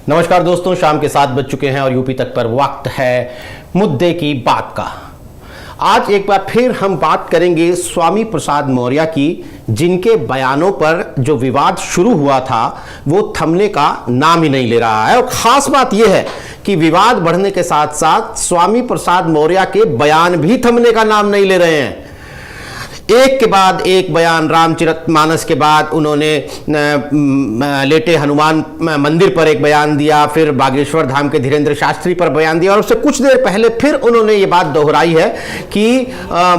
नमस्कार दोस्तों, शाम के 7 बज चुके हैं और यूपी तक पर वक्त है मुद्दे की बात का। आज एक बार फिर हम बात करेंगे स्वामी प्रसाद मौर्य की, जिनके बयानों पर जो विवाद शुरू हुआ था वो थमने का नाम ही नहीं ले रहा है। और खास बात यह है कि विवाद बढ़ने के साथ साथ स्वामी प्रसाद मौर्य के बयान भी थमने का नाम नहीं ले रहे हैं। एक के बाद एक बयान, रामचरितमानस के बाद उन्होंने लेटे हनुमान मंदिर पर एक बयान दिया, फिर बागेश्वर धाम के धीरेन्द्र शास्त्री पर बयान दिया और उससे कुछ देर पहले फिर उन्होंने ये बात दोहराई है कि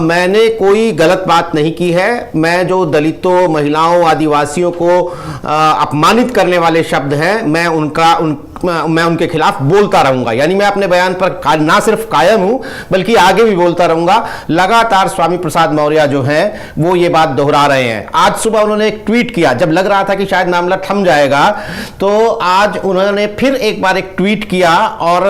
मैंने कोई गलत बात नहीं की है। मैं जो दलितों, महिलाओं, आदिवासियों को अपमानित करने वाले शब्द हैं मैं उनके खिलाफ बोलता रहूंगा। यानी मैं अपने बयान पर ना सिर्फ कायम हूं बल्कि आगे भी बोलता रहूंगा। लगातार स्वामी प्रसाद मौर्य जो है वो ये बात दोहरा रहे हैं। आज सुबह उन्होंने एक ट्वीट किया, जब लग रहा था कि शायद मामला थम जाएगा, तो आज उन्होंने फिर एक बार एक ट्वीट किया और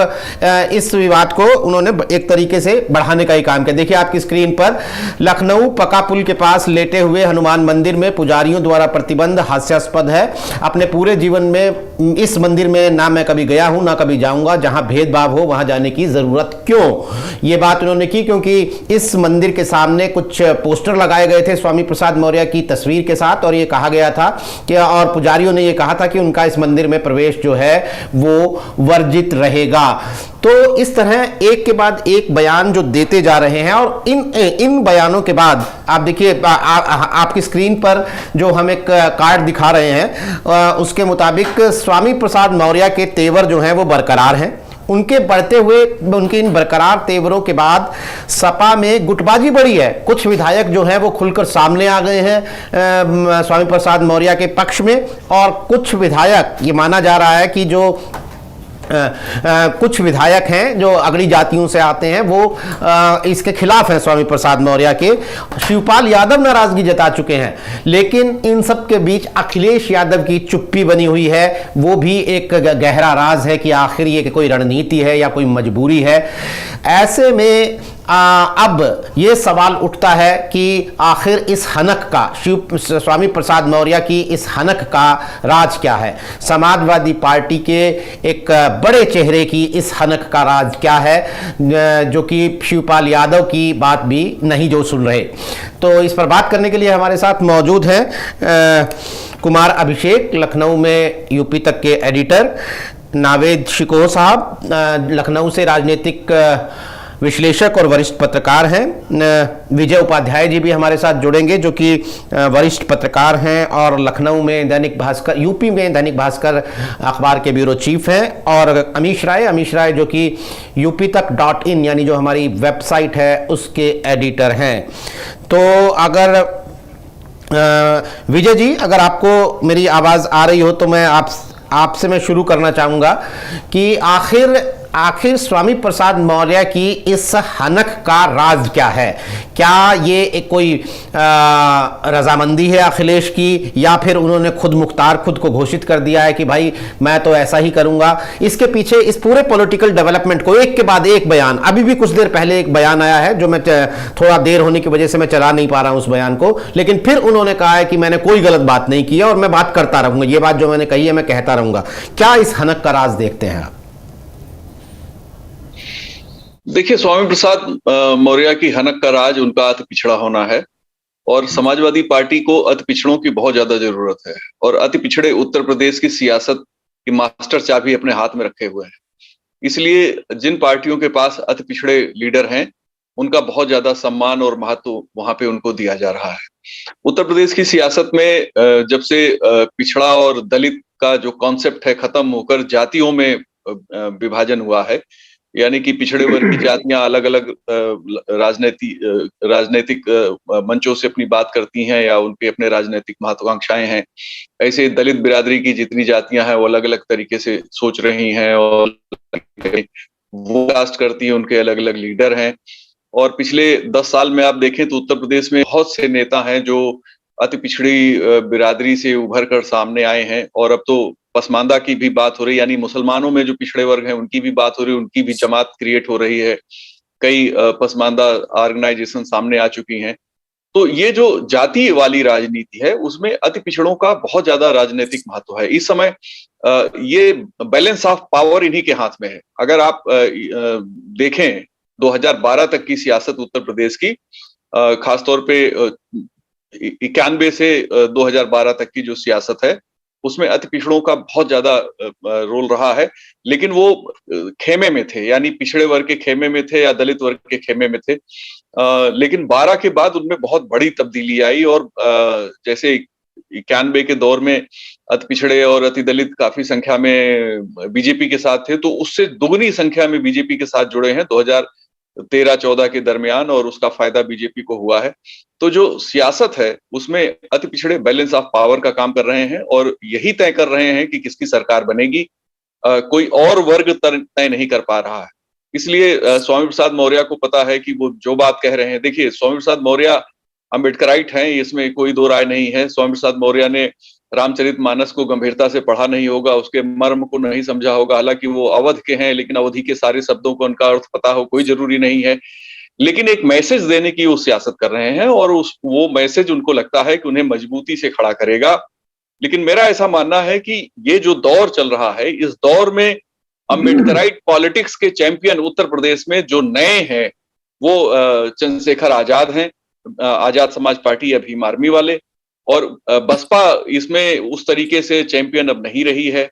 इस विवाद को उन्होंने एक तरीके से बढ़ाने का ही काम किया। देखिए आपकी स्क्रीन पर, लखनऊ पका पुल के पास लेटे हुए हनुमान मंदिर में पुजारियों द्वारा प्रतिबंध हास्यास्पद है। अपने पूरे जीवन में इस मंदिर में ना मैं कभी गया हूं ना कभी जाऊंगा। जहां भेदभाव हो वहां जाने की जरूरत क्यों? यह बात उन्होंने की क्योंकि इस मंदिर के सामने कुछ पोस्टर लगाए गए थे स्वामी प्रसाद मौर्य की तस्वीर के साथ और ये कहा गया था कि, और पुजारियों ने ये कहा था कि उनका इस मंदिर में प्रवेश जो है वो वर्जित रहेगा। तो इस तरह एक के बाद एक बयान जो देते जा रहे हैं और इन बयानों के बाद आप देखिए आपकी स्क्रीन पर जो हम एक कार्ड दिखा रहे हैं उसके मुताबिक स्वामी प्रसाद मौर्य के तेवर जो हैं वो बरकरार हैं। उनके इन बरकरार तेवरों के बाद सपा में गुटबाजी बढ़ी है। कुछ विधायक जो हैं वो खुलकर सामने आ गए हैं स्वामी प्रसाद मौर्य के पक्ष में, और कुछ विधायक, ये माना जा रहा है कि जो कुछ विधायक हैं जो अगड़ी जातियों से आते हैं वो इसके खिलाफ हैं स्वामी प्रसाद मौर्य के। शिवपाल यादव नाराजगी जता चुके हैं, लेकिन इन सब के बीच अखिलेश यादव की चुप्पी बनी हुई है। वो भी एक गहरा राज है कि आखिर ये कोई रणनीति है या कोई मजबूरी है। ऐसे में अब ये सवाल उठता है कि आखिर इस हनक का, स्वामी प्रसाद मौर्य की इस हनक का राज क्या है? समाजवादी पार्टी के एक बड़े चेहरे की इस हनक का राज क्या है, जो कि शिवपाल यादव की बात भी नहीं जो सुन रहे। तो इस पर बात करने के लिए हमारे साथ मौजूद हैं कुमार अभिषेक, लखनऊ में यूपी तक के एडिटर, नावेद शिकोह साहब लखनऊ से राजनीतिक विश्लेषक और वरिष्ठ पत्रकार हैं। विजय उपाध्याय जी भी हमारे साथ जुड़ेंगे जो कि वरिष्ठ पत्रकार हैं और लखनऊ में दैनिक भास्कर, यूपी में दैनिक भास्कर अखबार के ब्यूरो चीफ हैं। और अमीश राय जो कि यूपी तक .in यानी जो हमारी वेबसाइट है उसके एडिटर हैं। तो अगर विजय जी, अगर आपको मेरी आवाज़ आ रही हो तो मैं आपसे मैं शुरू करना चाहूँगा कि आखिर स्वामी प्रसाद मौर्य की इस हनक का राज क्या है? क्या ये एक कोई रजामंदी है अखिलेश की, या फिर उन्होंने खुद को घोषित कर दिया है कि भाई मैं तो ऐसा ही करूंगा? इसके पीछे इस पूरे पॉलिटिकल डेवलपमेंट को एक के बाद एक बयान, अभी भी कुछ देर पहले एक बयान आया है जो मैं थोड़ा देर होने की वजह से मैं चला नहीं पा रहा हूं उस बयान को, लेकिन फिर उन्होंने कहा है कि मैंने कोई गलत बात नहीं की है और मैं बात करता रहूंगा, ये बात जो मैंने कही है मैं कहता रहूंगा। क्या इस हनक का राज देखते हैं आप? देखिए, स्वामी प्रसाद मौर्य की हनक का राज उनका अति पिछड़ा होना है और समाजवादी पार्टी को अति पिछड़ों की बहुत ज्यादा जरूरत है और अति पिछड़े उत्तर प्रदेश की सियासत की मास्टर चाबी अपने हाथ में रखे हुए हैं। इसलिए जिन पार्टियों के पास अति पिछड़े लीडर हैं उनका बहुत ज्यादा सम्मान और महत्व वहां पे उनको दिया जा रहा है। उत्तर प्रदेश की सियासत में जब से पिछड़ा और दलित का जो कॉन्सेप्ट है खत्म होकर जातियों में विभाजन हुआ है, यानी कि पिछड़े वर्ग की जातियां अलग अलग राजनीतिक मंचों से अपनी बात करती हैं या उनके अपने राजनीतिक महत्वाकांक्षाएं हैं, ऐसे दलित बिरादरी की जितनी जातियां हैं वो अलग अलग तरीके से सोच रही हैं और वो कास्ट करती हैं, उनके अलग अलग लीडर हैं। और पिछले 10 साल में आप देखें तो उत्तर प्रदेश में बहुत से नेता हैं जो अति पिछड़ी बिरादरी से उभर कर सामने आए हैं और अब तो पसमानदा की भी बात हो रही है, यानी मुसलमानों में जो पिछड़े वर्ग हैं उनकी भी बात हो रही है, उनकी भी जमात क्रिएट हो रही है। कई पसमानदा ऑर्गेनाइजेशन सामने आ चुकी हैं। तो ये जो जाति वाली राजनीति है उसमें अति पिछड़ों का बहुत ज्यादा राजनीतिक महत्व है इस समय। ये बैलेंस ऑफ पावर इन्हीं के हाथ में है। अगर आप देखें 2012 तक की सियासत उत्तर प्रदेश की, खासतौर पे 91 से 2012 तक की जो सियासत है उसमें अति पिछड़ों का बहुत ज्यादा रोल रहा है, लेकिन वो खेमे में थे, यानी पिछड़े वर्ग के खेमे में थे या दलित वर्ग के खेमे में थे। लेकिन 12 के बाद उनमें बहुत बड़ी तब्दीली आई और जैसे 91 के दौर में अति पिछड़े और अति दलित काफी संख्या में बीजेपी के साथ थे, तो उससे दुगनी संख्या में बीजेपी के साथ जुड़े हैं 2013-14 के दरमियान, और उसका फायदा बीजेपी को हुआ है। तो जो सियासत है उसमें अति पिछड़े बैलेंस ऑफ पावर का काम कर रहे हैं और यही तय कर रहे हैं कि किसकी सरकार बनेगी। कोई और वर्ग तय नहीं कर पा रहा है। इसलिए स्वामी प्रसाद मौर्य को पता है कि वो जो बात कह रहे हैं, देखिए स्वामी प्रसाद मौर्य अम्बेडकराइट हैं, इसमें कोई दो राय नहीं है। स्वामी प्रसाद मौर्य ने रामचरितमानस को गंभीरता से पढ़ा नहीं होगा, उसके मर्म को नहीं समझा होगा। हालांकि वो अवध के हैं, लेकिन अवधि के सारे शब्दों को उनका अर्थ पता हो कोई जरूरी नहीं है। लेकिन एक मैसेज देने की वो सियासत कर रहे हैं और वो मैसेज उनको लगता है कि उन्हें मजबूती से खड़ा करेगा। लेकिन मेरा ऐसा मानना है कि ये जो दौर चल रहा है, इस दौर में अम्बेडकराइट पॉलिटिक्स के चैंपियन उत्तर प्रदेश में जो नए हैं वो चंद्रशेखर आजाद हैं, आजाद समाज पार्टी या भीम आर्मी वाले, और बसपा इसमें उस तरीके से चैंपियन अब नहीं रही है।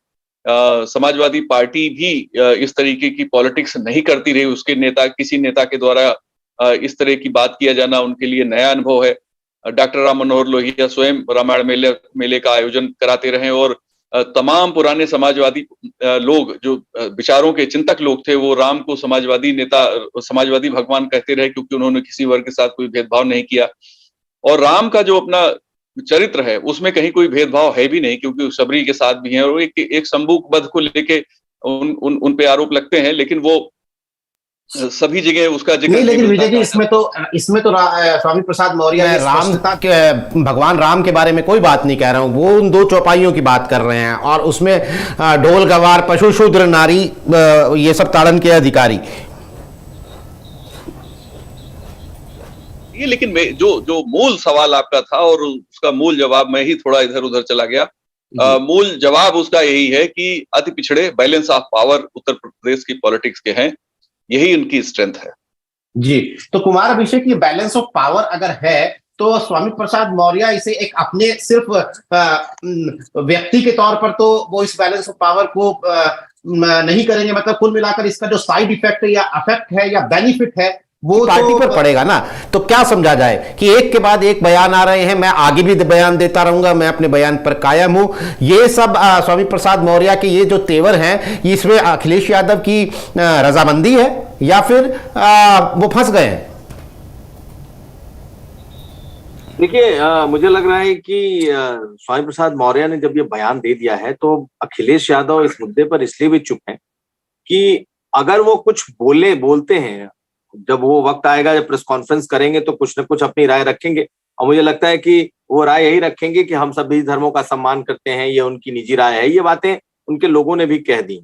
समाजवादी पार्टी भी इस तरीके की पॉलिटिक्स नहीं करती रही, उसके नेता किसी नेता के द्वारा इस तरह की बात किया जाना उनके लिए नया अनुभव है। डॉक्टर राम मनोहर लोहिया स्वयं रामायण मेले का आयोजन कराते रहे और तमाम पुराने समाजवादी लोग जो विचारों के चिंतक लोग थे वो राम को समाजवादी नेता, समाजवादी भगवान कहते रहे, क्योंकि उन्होंने किसी वर्ग के साथ कोई भेदभाव नहीं किया। और राम का जो अपना चरित्र है उसमें कहीं कोई भेदभाव है भी नहीं, क्योंकि सबरी के साथ भी हैं और एक शंभू वध को लेके उन पे आरोप लगते हैं, लेकिन वो सभी जगह उसका जिक्र नहीं। लेकिन विजय जी, इसमें तो स्वामी प्रसाद मौर्य ने राम के, भगवान राम के बारे में कोई बात नहीं कह रहा हूं, वो उन दो चौपाइयों की बात कर रहे हैं और उसमें ढोल गवार पशु शूद्र नारी ये सब ताड़न के अधिकारी। ये लेकिन जो मूल सवाल आपका था और उसका मूल जवाब मैं ही थोड़ा इधर उधर चला गया। मूल जवाब उसका यही है कि अति पिछड़े balance of power Uttar Pradesh की पॉलिटिक्स के हैं, यही उनकी स्ट्रेंथ है जी। तो कुमार अभिषेक, ये बैलेंस ऑफ पावर अगर है तो स्वामी प्रसाद मौर्य इसे एक अपने सिर्फ व्यक्ति के तौर पर तो वो इस बैलेंस ऑफ पावर को नहीं करेंगे, मतलब कुल मिलाकर इसका जो साइड इफेक्ट है या अफेक्ट है या बेनिफिट है वो पार्टी तो पर पड़ेगा ना। तो क्या समझा जाए कि एक के बाद एक बयान आ रहे हैं, मैं आगे भी बयान देता रहूंगा, मैं अपने बयान पर कायम हूं, ये सब स्वामी प्रसाद मौर्य के ये जो तेवर हैं, इसमें अखिलेश यादव की रजामंदी है या फिर वो फंस गए हैं? देखिए, मुझे लग रहा है कि स्वामी प्रसाद मौर्य ने जब ये बयान दे दिया है तो अखिलेश यादव इस मुद्दे पर इसलिए भी चुप हैं कि अगर वो कुछ बोलते हैं, जब वो वक्त आएगा जब प्रेस कॉन्फ्रेंस करेंगे तो कुछ न कुछ अपनी राय रखेंगे, और मुझे लगता है कि वो राय यही रखेंगे कि हम सभी धर्मों का सम्मान करते हैं, ये उनकी निजी राय है। ये बातें उनके लोगों ने भी कह दी।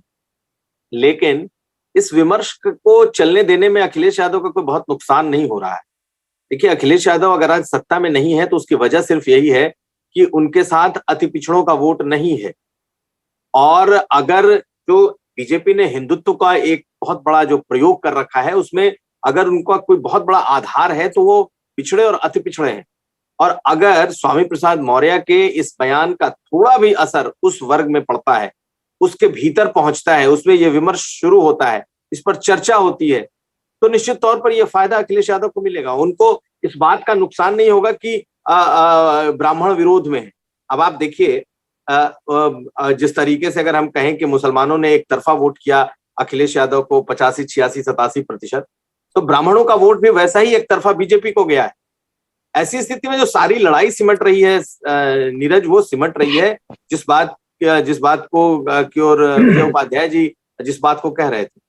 लेकिन इस विमर्श को चलने देने में अखिलेश यादव का कोई बहुत नुकसान नहीं हो रहा है। देखिए, अखिलेश यादव अगर आज सत्ता में नहीं है तो उसकी वजह सिर्फ यही है कि उनके साथ अति पिछड़ों का वोट नहीं है। और अगर जो बीजेपी ने हिंदुत्व का एक बहुत बड़ा जो प्रयोग कर रखा है उसमें अगर उनका कोई बहुत बड़ा आधार है तो वो पिछड़े और अति पिछड़े हैं। और अगर स्वामी प्रसाद मौर्य के इस बयान का थोड़ा भी असर उस वर्ग में पड़ता है, उसके भीतर पहुंचता है, उसमें ये विमर्श शुरू होता है, इस पर चर्चा होती है, तो निश्चित तौर पर यह फायदा अखिलेश यादव को मिलेगा। उनको इस बात का नुकसान नहीं होगा कि ब्राह्मण विरोध में है। अब आप देखिए, जिस तरीके से अगर हम कहें कि मुसलमानों ने एक तरफा वोट किया अखिलेश यादव को 85, 86, 87%, तो ब्राह्मणों का वोट भी वैसा ही एक तरफा बीजेपी को गया है। ऐसी स्थिति में जो सारी लड़ाई सिमट रही है नीरज, वो सिमट रही है जिस बात को की ओर विजय उपाध्याय जी जिस बात को कह रहे थे।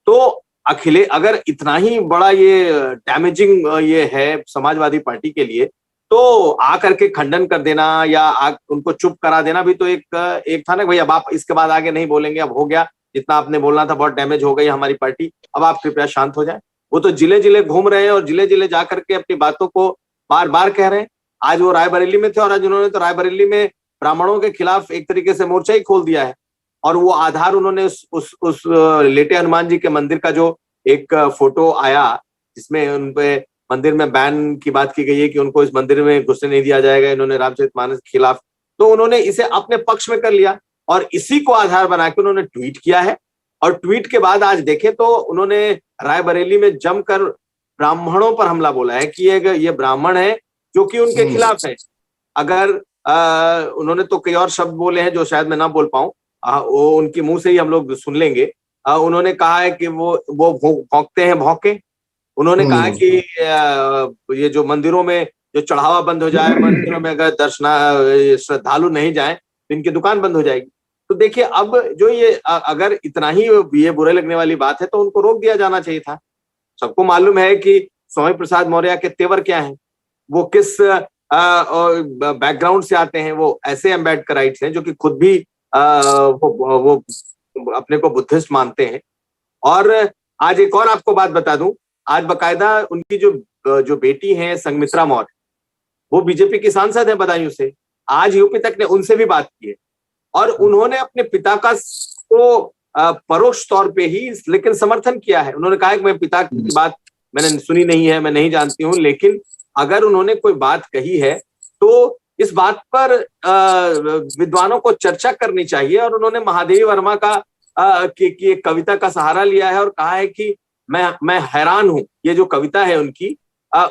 तो अखिलेश अगर इतना ही बड़ा ये डैमेजिंग ये है समाजवादी पार्टी के लिए, तो आकर के खंडन कर देना या उनको चुप करा देना भी तो एक था ना, भाई अब आप इसके बाद आगे नहीं बोलेंगे, अब हो गया, जितना आपने बोलना था, बहुत डैमेज हो गई हमारी पार्टी, अब आप कृपया शांत हो जाए। वो तो जिले जिले घूम रहे हैं और जिले जिले जाकर के अपनी बातों को बार बार कह रहे हैं। आज वो रायबरेली में थे और आज उन्होंने तो रायबरेली में ब्राह्मणों के खिलाफ एक तरीके से मोर्चा ही खोल दिया है। और वो आधार उन्होंने उस लेटे हनुमान जी के मंदिर का जो एक फोटो आया जिसमें उनपे मंदिर में बैन की बात की गई है कि उनको इस मंदिर में घुसने नहीं दिया जाएगा, इन्होंने रामचरितमानस के खिलाफ, तो उन्होंने इसे अपने पक्ष में कर लिया और इसी को आधार बना के उन्होंने ट्वीट किया है। और ट्वीट के बाद आज देखें तो उन्होंने रायबरेली में जमकर ब्राह्मणों पर हमला बोला है कि ये ब्राह्मण है जो कि उनके खिलाफ है। अगर उन्होंने तो कई और शब्द बोले हैं जो शायद मैं ना बोल पाऊं, वो उनके मुंह से ही हम लोग सुन लेंगे। उन्होंने कहा है कि वो भौंकते हैं भौंके। उन्होंने कहा कि ये जो मंदिरों में जो चढ़ावा बंद हो जाए, मंदिरों में अगर श्रद्धालु नहीं जाए तो इनकी दुकान बंद हो जाएगी। तो देखिए अब जो ये अगर इतना ही ये बुरे लगने वाली बात है तो उनको रोक दिया जाना चाहिए था। सबको मालूम है कि स्वामी प्रसाद मौर्य के तेवर क्या हैं, वो किस बैकग्राउंड से आते हैं। वो ऐसे अम्बेडकराइट्स हैं जो कि खुद भी वो अपने को बुद्धिस्ट मानते हैं। और आज एक और आपको बात बता दूं, आज बकायदा उनकी जो बेटी है संघमित्रा मौर्य, वो बीजेपी की सांसद है बदायूं से। आज यूपी तक ने उनसे भी बात की है और उन्होंने अपने पिता का को परोक्ष तौर पे ही लेकिन समर्थन किया है। उन्होंने कहा है कि मैं पिता की बात मैंने सुनी नहीं है, मैं नहीं जानती हूं, लेकिन अगर उन्होंने कोई बात कही है तो इस बात पर विद्वानों को चर्चा करनी चाहिए। और उन्होंने महादेवी वर्मा की एक कविता का सहारा लिया है और कहा है कि मैं हैरान हूं, ये जो कविता है उनकी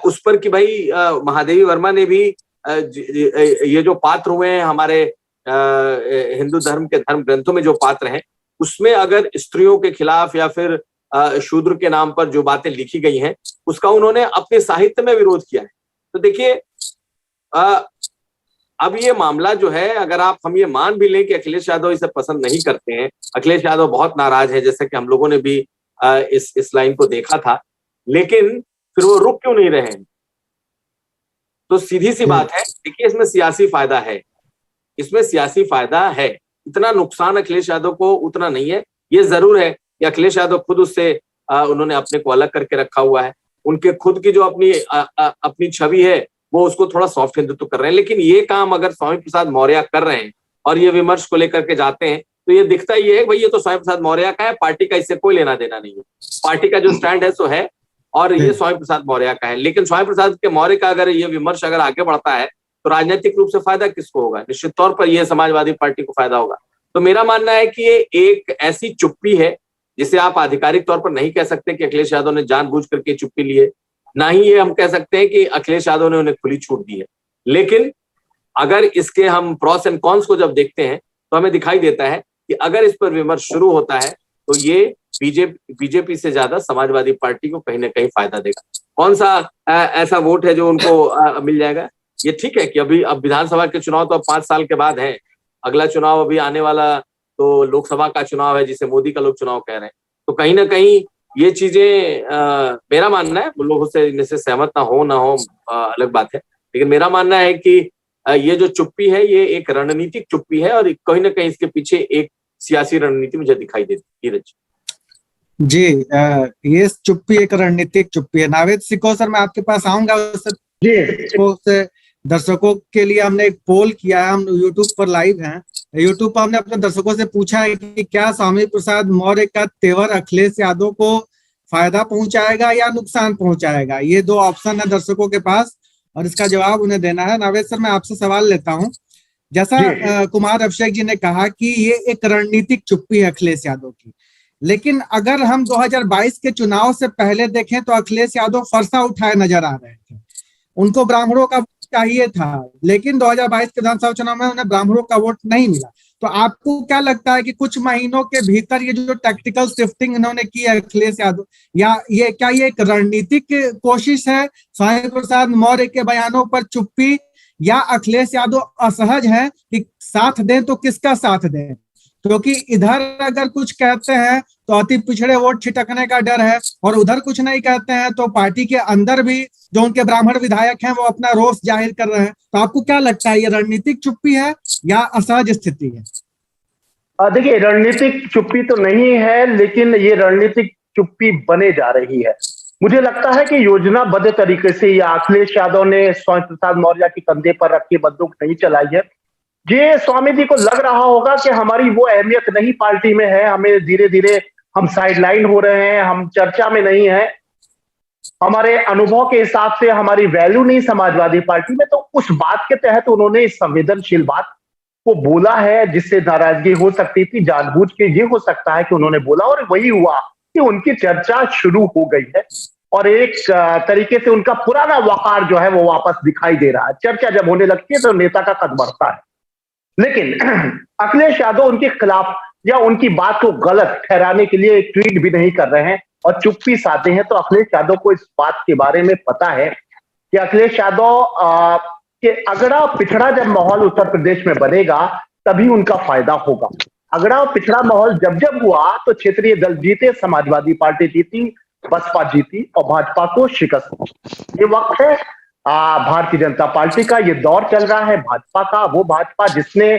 उस पर कि भाई महादेवी वर्मा ने भी ये जो पात्र हुए हैं हमारे हिंदू धर्म के धर्म ग्रंथों में जो पात्र हैं उसमें अगर स्त्रियों के खिलाफ या फिर शूद्र के नाम पर जो बातें लिखी गई हैं उसका उन्होंने अपने साहित्य में विरोध किया है। तो देखिए अब ये मामला जो है, अगर हम ये मान भी लें कि अखिलेश यादव इसे पसंद नहीं करते हैं, अखिलेश यादव बहुत नाराज है जैसे कि हम लोगों ने भी इस लाइन को देखा था, लेकिन फिर वो रुक क्यों नहीं रहे हैं? तो सीधी सी बात है, देखिए इसमें सियासी फायदा है, इसमें सियासी फायदा है। इतना नुकसान अखिलेश यादव को उतना नहीं है। ये जरूर है कि अखिलेश यादव खुद उससे उन्होंने अपने को अलग करके रखा हुआ है। उनके खुद की जो अपनी छवि है वो उसको थोड़ा सॉफ्ट हिंदुत्व कर रहे हैं। लेकिन ये काम अगर स्वामी प्रसाद मौर्य कर रहे हैं और ये विमर्श को लेकर के जाते हैं तो ये दिखता ही है भाई ये तो स्वामी प्रसाद मौर्य का है, पार्टी का इससे कोई लेना देना नहीं है। पार्टी का जो स्टैंड है सो है और ये स्वामी प्रसाद मौर्य का है। लेकिन स्वामी प्रसाद के मौर्य का अगर ये विमर्श अगर आगे बढ़ता है तो राजनीतिक रूप से फायदा किसको होगा? निश्चित तौर पर यह समाजवादी पार्टी को फायदा होगा। तो मेरा मानना है कि ये एक ऐसी चुप्पी है जिसे आप आधिकारिक तौर पर नहीं कह सकते कि अखिलेश यादव ने जानबूझ करके चुप्पी ली है, ना ही ये हम कह सकते हैं कि अखिलेश यादव ने उन्हें खुली छूट दी है। लेकिन अगर इसके हम प्रॉस एंड कॉन्स को जब देखते हैं तो हमें दिखाई देता है कि अगर इस पर विमर्श शुरू होता है तो ये बीजेपी से ज्यादा समाजवादी पार्टी को कहीं ना कहीं फायदा देगा। कौन सा ऐसा वोट है जो उनको मिल जाएगा? ये ठीक है कि अब विधानसभा के चुनाव तो अब 5 साल के बाद है, अगला चुनाव अभी आने वाला तो लोकसभा का चुनाव है जिसे मोदी का लोग चुनाव कह रहे हैं। तो कहीं ना कहीं ये चीजें मेरा मानना है, लोगों से इनसे सहमत ना हो अलग बात है, लेकिन मेरा मानना है कि ये जो चुप्पी है ये एक रणनीतिक चुप्पी है और कहीं ना कहीं इसके पीछे एक सियासी रणनीति मुझे दिखाई देती है। जी ये चुप्पी एक रणनीतिक चुप्पी है। नावेद सिको सर, मैं आपके पास आऊंगा। जी दर्शकों के लिए हमने एक पोल किया है, हम यूट्यूब पर लाइव हैं। यूट्यूब पर हमने अपने दर्शकों से पूछा है कि क्या स्वामी प्रसाद मौर्य का तेवर अखिलेश यादव को फायदा पहुंचाएगा या नुकसान पहुंचाएगा? ये 2 ऑप्शन है दर्शकों के पास और इसका जवाब उन्हें देना है। नावेद सर, मैं आपसे सवाल लेता हूँ। जैसा कुमार अभिषेक जी ने कहा कि ये एक रणनीतिक चुप्पी है अखिलेश यादव की, लेकिन अगर हम 2022 के चुनाव से पहले देखें तो अखिलेश यादव फरसा उठाए नजर आ रहे थे। उनको ब्राह्मणों का चाहिए था, लेकिन 2022 के विधानसभा चुनाव में उन्हें ब्राह्मणों का वोट नहीं मिला। तो आपको क्या लगता है कि कुछ महीनों के भीतर ये जो टैक्टिकल शिफ्टिंग इन्होंने की है अखिलेश यादव, या ये एक रणनीतिक कोशिश है स्वामी प्रसाद मौर्य के बयानों पर चुप्पी, या अखिलेश यादव असहज है कि साथ दें तो किसका साथ दें? क्योंकि इधर अगर कुछ कहते हैं तो अति पिछड़े वोट छिटकने का डर है और उधर कुछ नहीं कहते हैं तो पार्टी के अंदर भी जो उनके ब्राह्मण विधायक हैं वो अपना रोष जाहिर कर रहे हैं। तो आपको क्या लगता है, ये रणनीतिक चुप्पी है या असहज स्थिति है? देखिए रणनीतिक चुप्पी तो नहीं है, लेकिन ये रणनीतिक चुप्पी बने जा रही है। मुझे लगता है कि योजनाबद्ध तरीके से या अखिलेश यादव ने स्वामी प्रसाद मौर्य के कंधे पर रख के बंदूक नहीं चलाई है। ये स्वामी जी को लग रहा होगा कि हमारी वो अहमियत नहीं पार्टी में है, हमें धीरे धीरे हम साइडलाइन हो रहे हैं, हम चर्चा में नहीं है, हमारे अनुभव के हिसाब से हमारी वैल्यू नहीं समाजवादी पार्टी में। तो उस बात के तहत उन्होंने इस संवेदनशील बात को बोला है जिससे नाराजगी हो सकती थी। जानबूझ के ये हो सकता है कि उन्होंने बोला और वही हुआ कि उनकी चर्चा शुरू हो गई है और एक तरीके से उनका पुराना वकार जो है वो वापस दिखाई दे रहा है। चर्चा जब होने लगती है तो नेता का कद बढ़ता है। लेकिन अखिलेश यादव उनके खिलाफ या उनकी बात को गलत ठहराने के लिए एक ट्वीट भी नहीं कर रहे हैं और चुप्पी साधे हैं। तो अखिलेश यादव को इस बात के बारे में पता है कि अखिलेश यादव के अगड़ा पिछड़ा जब माहौल उत्तर प्रदेश में बनेगा तभी उनका फायदा होगा। अगड़ा पिछड़ा माहौल जब जब हुआ तो क्षेत्रीय दल जीते, समाजवादी पार्टी जीती, बसपा जीती और भाजपा को शिकस्त हुई। ये वक्त है भारतीय जनता पार्टी का, ये दौर चल रहा है भाजपा का। वो भाजपा जिसने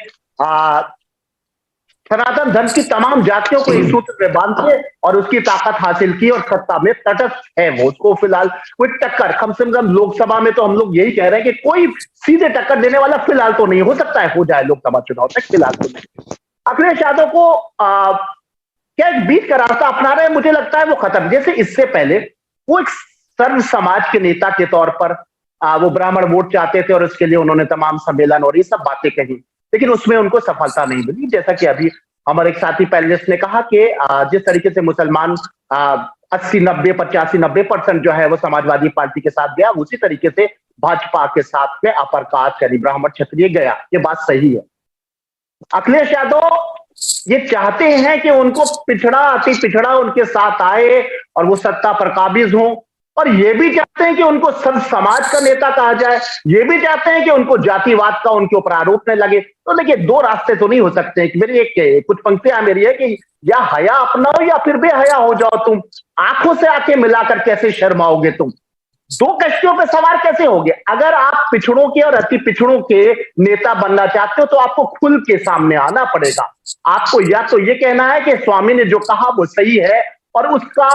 सनातन धर्म की तमाम जातियों को इस सूत्र में बांध के और उसकी ताकत हासिल की और सत्ता में तटस्थ है वो। उसको फिलहाल कोई टक्कर, कम से कम लोकसभा में तो हम लोग यही कह रहे हैं कि कोई सीधे टक्कर देने वाला फिलहाल तो नहीं, हो सकता है हो जाए लोकसभा चुनाव तक, फिलहाल तो नहीं। अखिलेश यादव को क्या एक बीच का रास्ता अपना रहे हैं, मुझे लगता है वो खत्म। जैसे इससे पहले वो एक सर्व समाज के नेता के तौर पर वो ब्राह्मण वोट चाहते थे और उसके लिए उन्होंने तमाम सम्मेलन और ये सब बातें कही, लेकिन उसमें उनको सफलता नहीं मिली। जैसा कि अभी हमारे एक साथी पैनलिस्ट ने कहा कि जिस तरीके से मुसलमान 80-90, 85-90% जो है वो समाजवादी पार्टी के साथ गया, उसी तरीके से भाजपा के साथ में अपर कास्ट यानी ब्राह्मण क्षत्रिय गया। ये बात सही है। अखिलेश यादव ये चाहते हैं कि उनको पिछड़ा, अति पिछड़ा उनके साथ आए और वो सत्ता पर काबिज हों, और ये भी चाहते हैं कि उनको सर्व समाज का नेता कहा जाए, ये भी चाहते हैं कि उनको जातिवाद का उनके ऊपर आरोप न लगे। तो देखिए, दो रास्ते तो नहीं हो सकते। मेरी एक कुछ पंक्तियां मेरी है कि या हया अपनाओ या फिर बेहया हो जाओ तुम, आंखों से आंखें मिलाकर कैसे शर्माओगे तुम, दो कश्तियों पे सवार कैसे होगे। अगर आप पिछड़ों के और अति पिछड़ों के नेता बनना चाहते हो तो आपको खुल के सामने आना पड़ेगा। आपको या तो ये कहना है कि स्वामी ने जो कहा वो सही है और उसका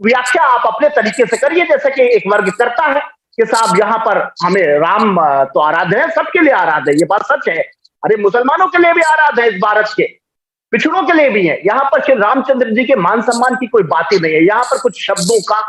व्याख्या आप अपने तरीके से करिए, जैसे कि एक वर्ग करता है कि साहब यहाँ पर हमें राम तो आराध्य है, सबके लिए आराध्य है, ये बात सच है। अरे मुसलमानों के लिए भी आराध्य है, इस भारत के पिछड़ों के लिए भी है। यहाँ पर श्री रामचंद्र जी के मान सम्मान की कोई बात ही नहीं है। यहाँ पर कुछ शब्दों का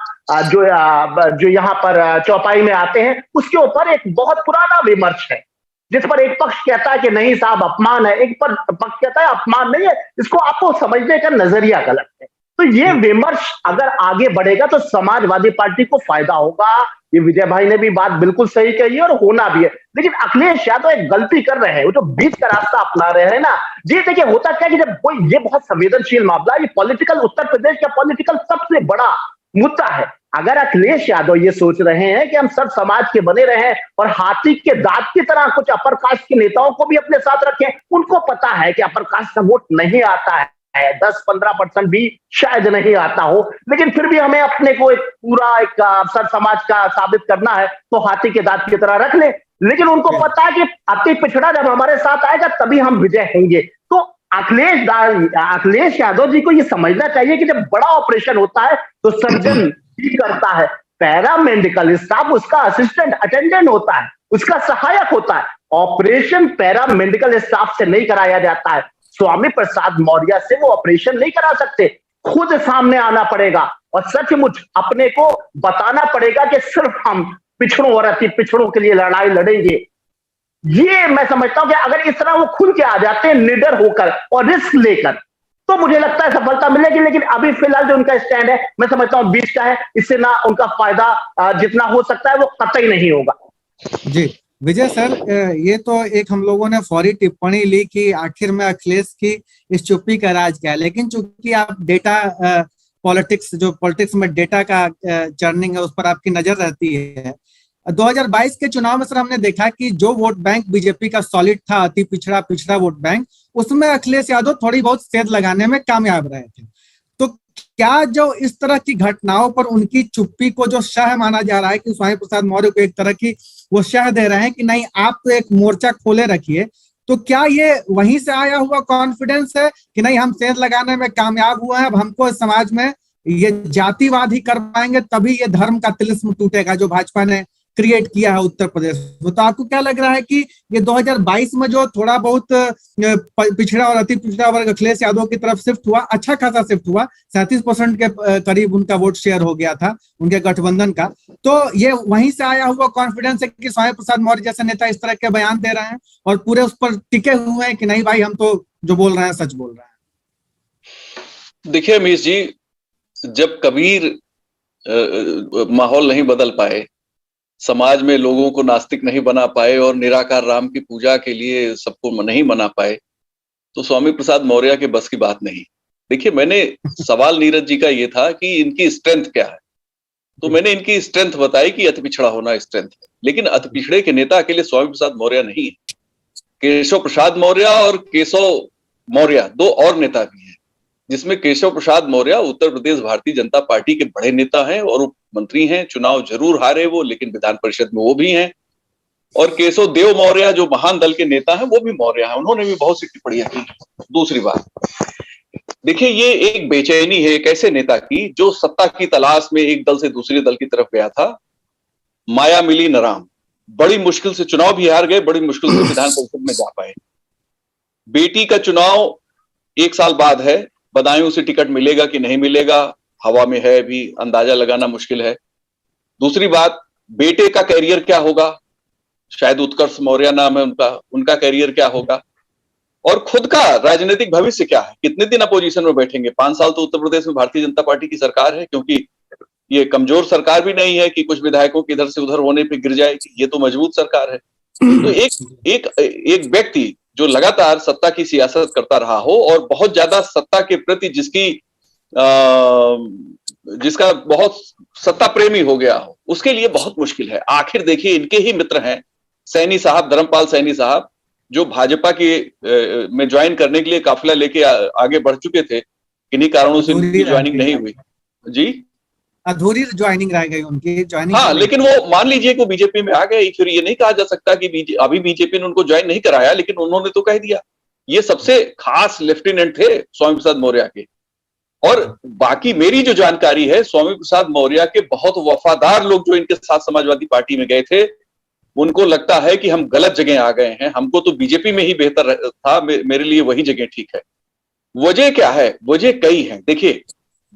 जो यहाँ पर चौपाई में आते हैं उसके ऊपर एक बहुत पुराना विमर्श है, जिस पर एक पक्ष कहता है कि नहीं साहब अपमान है, एक पक्ष कहता है अपमान नहीं है, इसको आपको समझने का नजरिया गलत है। तो ये विमर्श अगर आगे बढ़ेगा तो समाजवादी पार्टी को फायदा होगा। ये विजय भाई ने भी बात बिल्कुल सही कही है और होना भी है। लेकिन अखिलेश यादव एक गलती कर रहे हैं, वो जो बीच का रास्ता अपना रहे हैं ना जी। देखिए, होता क्या है कि जब कोई, ये बहुत संवेदनशील मामला है, ये पॉलिटिकल, उत्तर प्रदेश का पॉलिटिकल सबसे बड़ा मुद्दा है। अगर अखिलेश यादव ये सोच रहे हैं कि हम सब समाज के बने रहे और हाथी के दांत की तरह कुछ अपर कास्ट के नेताओं को भी अपने साथ रखें, उनको पता है कि अपर कास्ट का वोट नहीं आता है, 10-15% भी शायद नहीं आता हो, लेकिन फिर भी हमें अपने को एक पूरा एक सर समाज का साबित करना है तो हाथी के दांत की तरह रख ले। लेकिन उनको पता है कि अति पिछड़ा जब हमारे साथ आएगा तभी हम विजय होंगे। तो अखिलेश यादव जी को ये समझना चाहिए कि जब बड़ा ऑपरेशन होता है तो सर्जन ही करता है, पैरामेडिकल स्टाफ उसका असिस्टेंट अटेंडेंट होता है, उसका सहायक होता है। ऑपरेशन पैरामेडिकल स्टाफ से नहीं कराया जाता है। स्वामी प्रसाद मौर्य से वो ऑपरेशन नहीं करा सकते, खुद सामने आना पड़ेगा और सचमुच अपने को बताना पड़ेगा कि सिर्फ हम पिछड़ों और अति पिछड़ों के लिए लड़ाई लड़ेंगे। ये मैं समझता हूं कि अगर इस तरह वो खुल के आ जाते हैं निडर होकर और रिस्क लेकर, तो मुझे लगता है सफलता मिलेगी। लेकिन अभी फिलहाल जो उनका स्टैंड है मैं समझता हूं बीच का है, इससे ना उनका फायदा जितना हो सकता है वो कतई नहीं होगा। जी विजय सर, ये तो एक हम लोगों ने फौरी टिप्पणी ली कि आखिर में अखिलेश की इस चुप्पी का राज क्या है, लेकिन चूंकि आप डेटा पॉलिटिक्स में डेटा का चर्निंग है उस पर आपकी नजर रहती है। 2022 के चुनाव में सर हमने देखा कि जो वोट बैंक बीजेपी का सॉलिड था, अति पिछड़ा वोट बैंक, उसमें अखिलेश यादव थोड़ी बहुत सेध लगाने में कामयाब रहे थे। तो क्या जो इस तरह की घटनाओं पर उनकी चुप्पी को जो शह माना जा रहा है कि स्वामी प्रसाद मौर्य को एक तरह की वो शह दे रहे हैं कि नहीं आप तो एक मोर्चा खोले रखिए, तो क्या ये वहीं से आया हुआ कॉन्फिडेंस है कि नहीं हम सेध लगाने में कामयाब हुए हैं, अब हमको समाज में ये जातिवाद ही कर पाएंगे, तभी ये धर्म का तिलिस्म टूटेगा जो भाजपा ने क्रिएट किया है उत्तर प्रदेश में। तो आपको क्या लग रहा है कि ये 2022 में जो थोड़ा बहुत पिछड़ा और अति पिछड़ा वर्ग अखिलेश यादव की तरफ शिफ्ट हुआ, अच्छा खासा शिफ्ट हुआ, 37% के करीब उनका वोट शेयर हो गया था उनके गठबंधन का, तो ये वहीं से आया हुआ कॉन्फिडेंस है कि स्वामी प्रसाद मौर्य जैसे नेता इस तरह के बयान दे रहे हैं और पूरे उस पर टिके हुए हैं कि नहीं भाई हम तो जो बोल रहे हैं सच बोल रहे हैं? देखिए अमीश जी, जब कबीर माहौल नहीं बदल पाए, समाज में लोगों को नास्तिक नहीं बना पाए और निराकार राम की पूजा के लिए सबको नहीं मना पाए, तो स्वामी प्रसाद मौर्य के बस की बात नहीं। देखिए, मैंने सवाल नीरज जी का ये था कि इनकी स्ट्रेंथ क्या है, तो मैंने इनकी स्ट्रेंथ बताई कि अति पिछड़ा होना स्ट्रेंथ है, लेकिन अति पिछड़े के नेता के लिए स्वामी प्रसाद मौर्य नहीं है। केशव प्रसाद मौर्य और केशव मौर्य दो और नेता भी हैं, जिसमें केशव प्रसाद मौर्य उत्तर प्रदेश भारतीय जनता पार्टी के बड़े नेता हैं और उप मंत्री हैं, चुनाव जरूर हारे वो, लेकिन विधान परिषद में वो भी हैं। और केशव देव मौर्य जो महान दल के नेता हैं वो भी मौर्य हैं, उन्होंने भी बहुत सी टिप्पणियां की। दूसरी बात, देखिए ये एक बेचैनी है एक ऐसे नेता की जो सत्ता की तलाश में एक दल से दूसरे दल की तरफ गया था, माया मिली न राम, बड़ी मुश्किल से चुनाव भी हार गए, बड़ी मुश्किल से विधान परिषद में जा पाए। बेटी का चुनाव 1 साल बाद है, बदायूं से टिकट मिलेगा कि नहीं मिलेगा हवा में है, अभी अंदाजा लगाना मुश्किल है। दूसरी बात, बेटे का कैरियर क्या होगा, शायद उत्कर्ष मौर्य नाम है उनका कैरियर क्या होगा, और खुद का राजनीतिक भविष्य क्या है, कितने दिन अपोजिशन में बैठेंगे। 5 साल तो उत्तर प्रदेश में भारतीय जनता पार्टी की सरकार है, क्योंकि ये कमजोर सरकार भी नहीं है कि कुछ विधायकों के इधर से उधर होने पे गिर जाएगी, ये तो मजबूत सरकार है। तो एक व्यक्ति जो लगातार सत्ता की सियासत करता रहा हो और बहुत ज्यादा सत्ता के प्रति जिसका बहुत सत्ता प्रेमी हो गया हो, उसके लिए बहुत मुश्किल है। आखिर देखिए, इनके ही मित्र हैं सैनी साहब, धर्मपाल सैनी साहब, जो भाजपा के में ज्वाइन करने के लिए काफिला लेके आगे बढ़ चुके थे, किन्हीं कारणों से उनकी ज्वाइनिंग नहीं हुई। जी, अधूरी ज्वाइनिंग रह गई उनकी ज्वाइनिंग। हाँ, लेकिन वो मान लीजिए कि बीजेपी में आ गए, फिर ये नहीं कहा जा सकता कि अभी बीजेपी ने उनको ज्वाइन नहीं कराया, लेकिन उन्होंने तो कह दिया। ये सबसे खास लेफ्टिनेंट थे स्वामी प्रसाद मौर्य के। और बाकी मेरी जो जानकारी है, स्वामी प्रसाद मौर्य के बहुत वफादार लोग जो इनके साथ समाजवादी पार्टी में गए थे, उनको लगता है कि हम गलत जगह आ गए हैं, हमको तो बीजेपी में ही बेहतर था, मेरे लिए वही जगह ठीक है। वजह क्या है? वजह कई है। देखिए,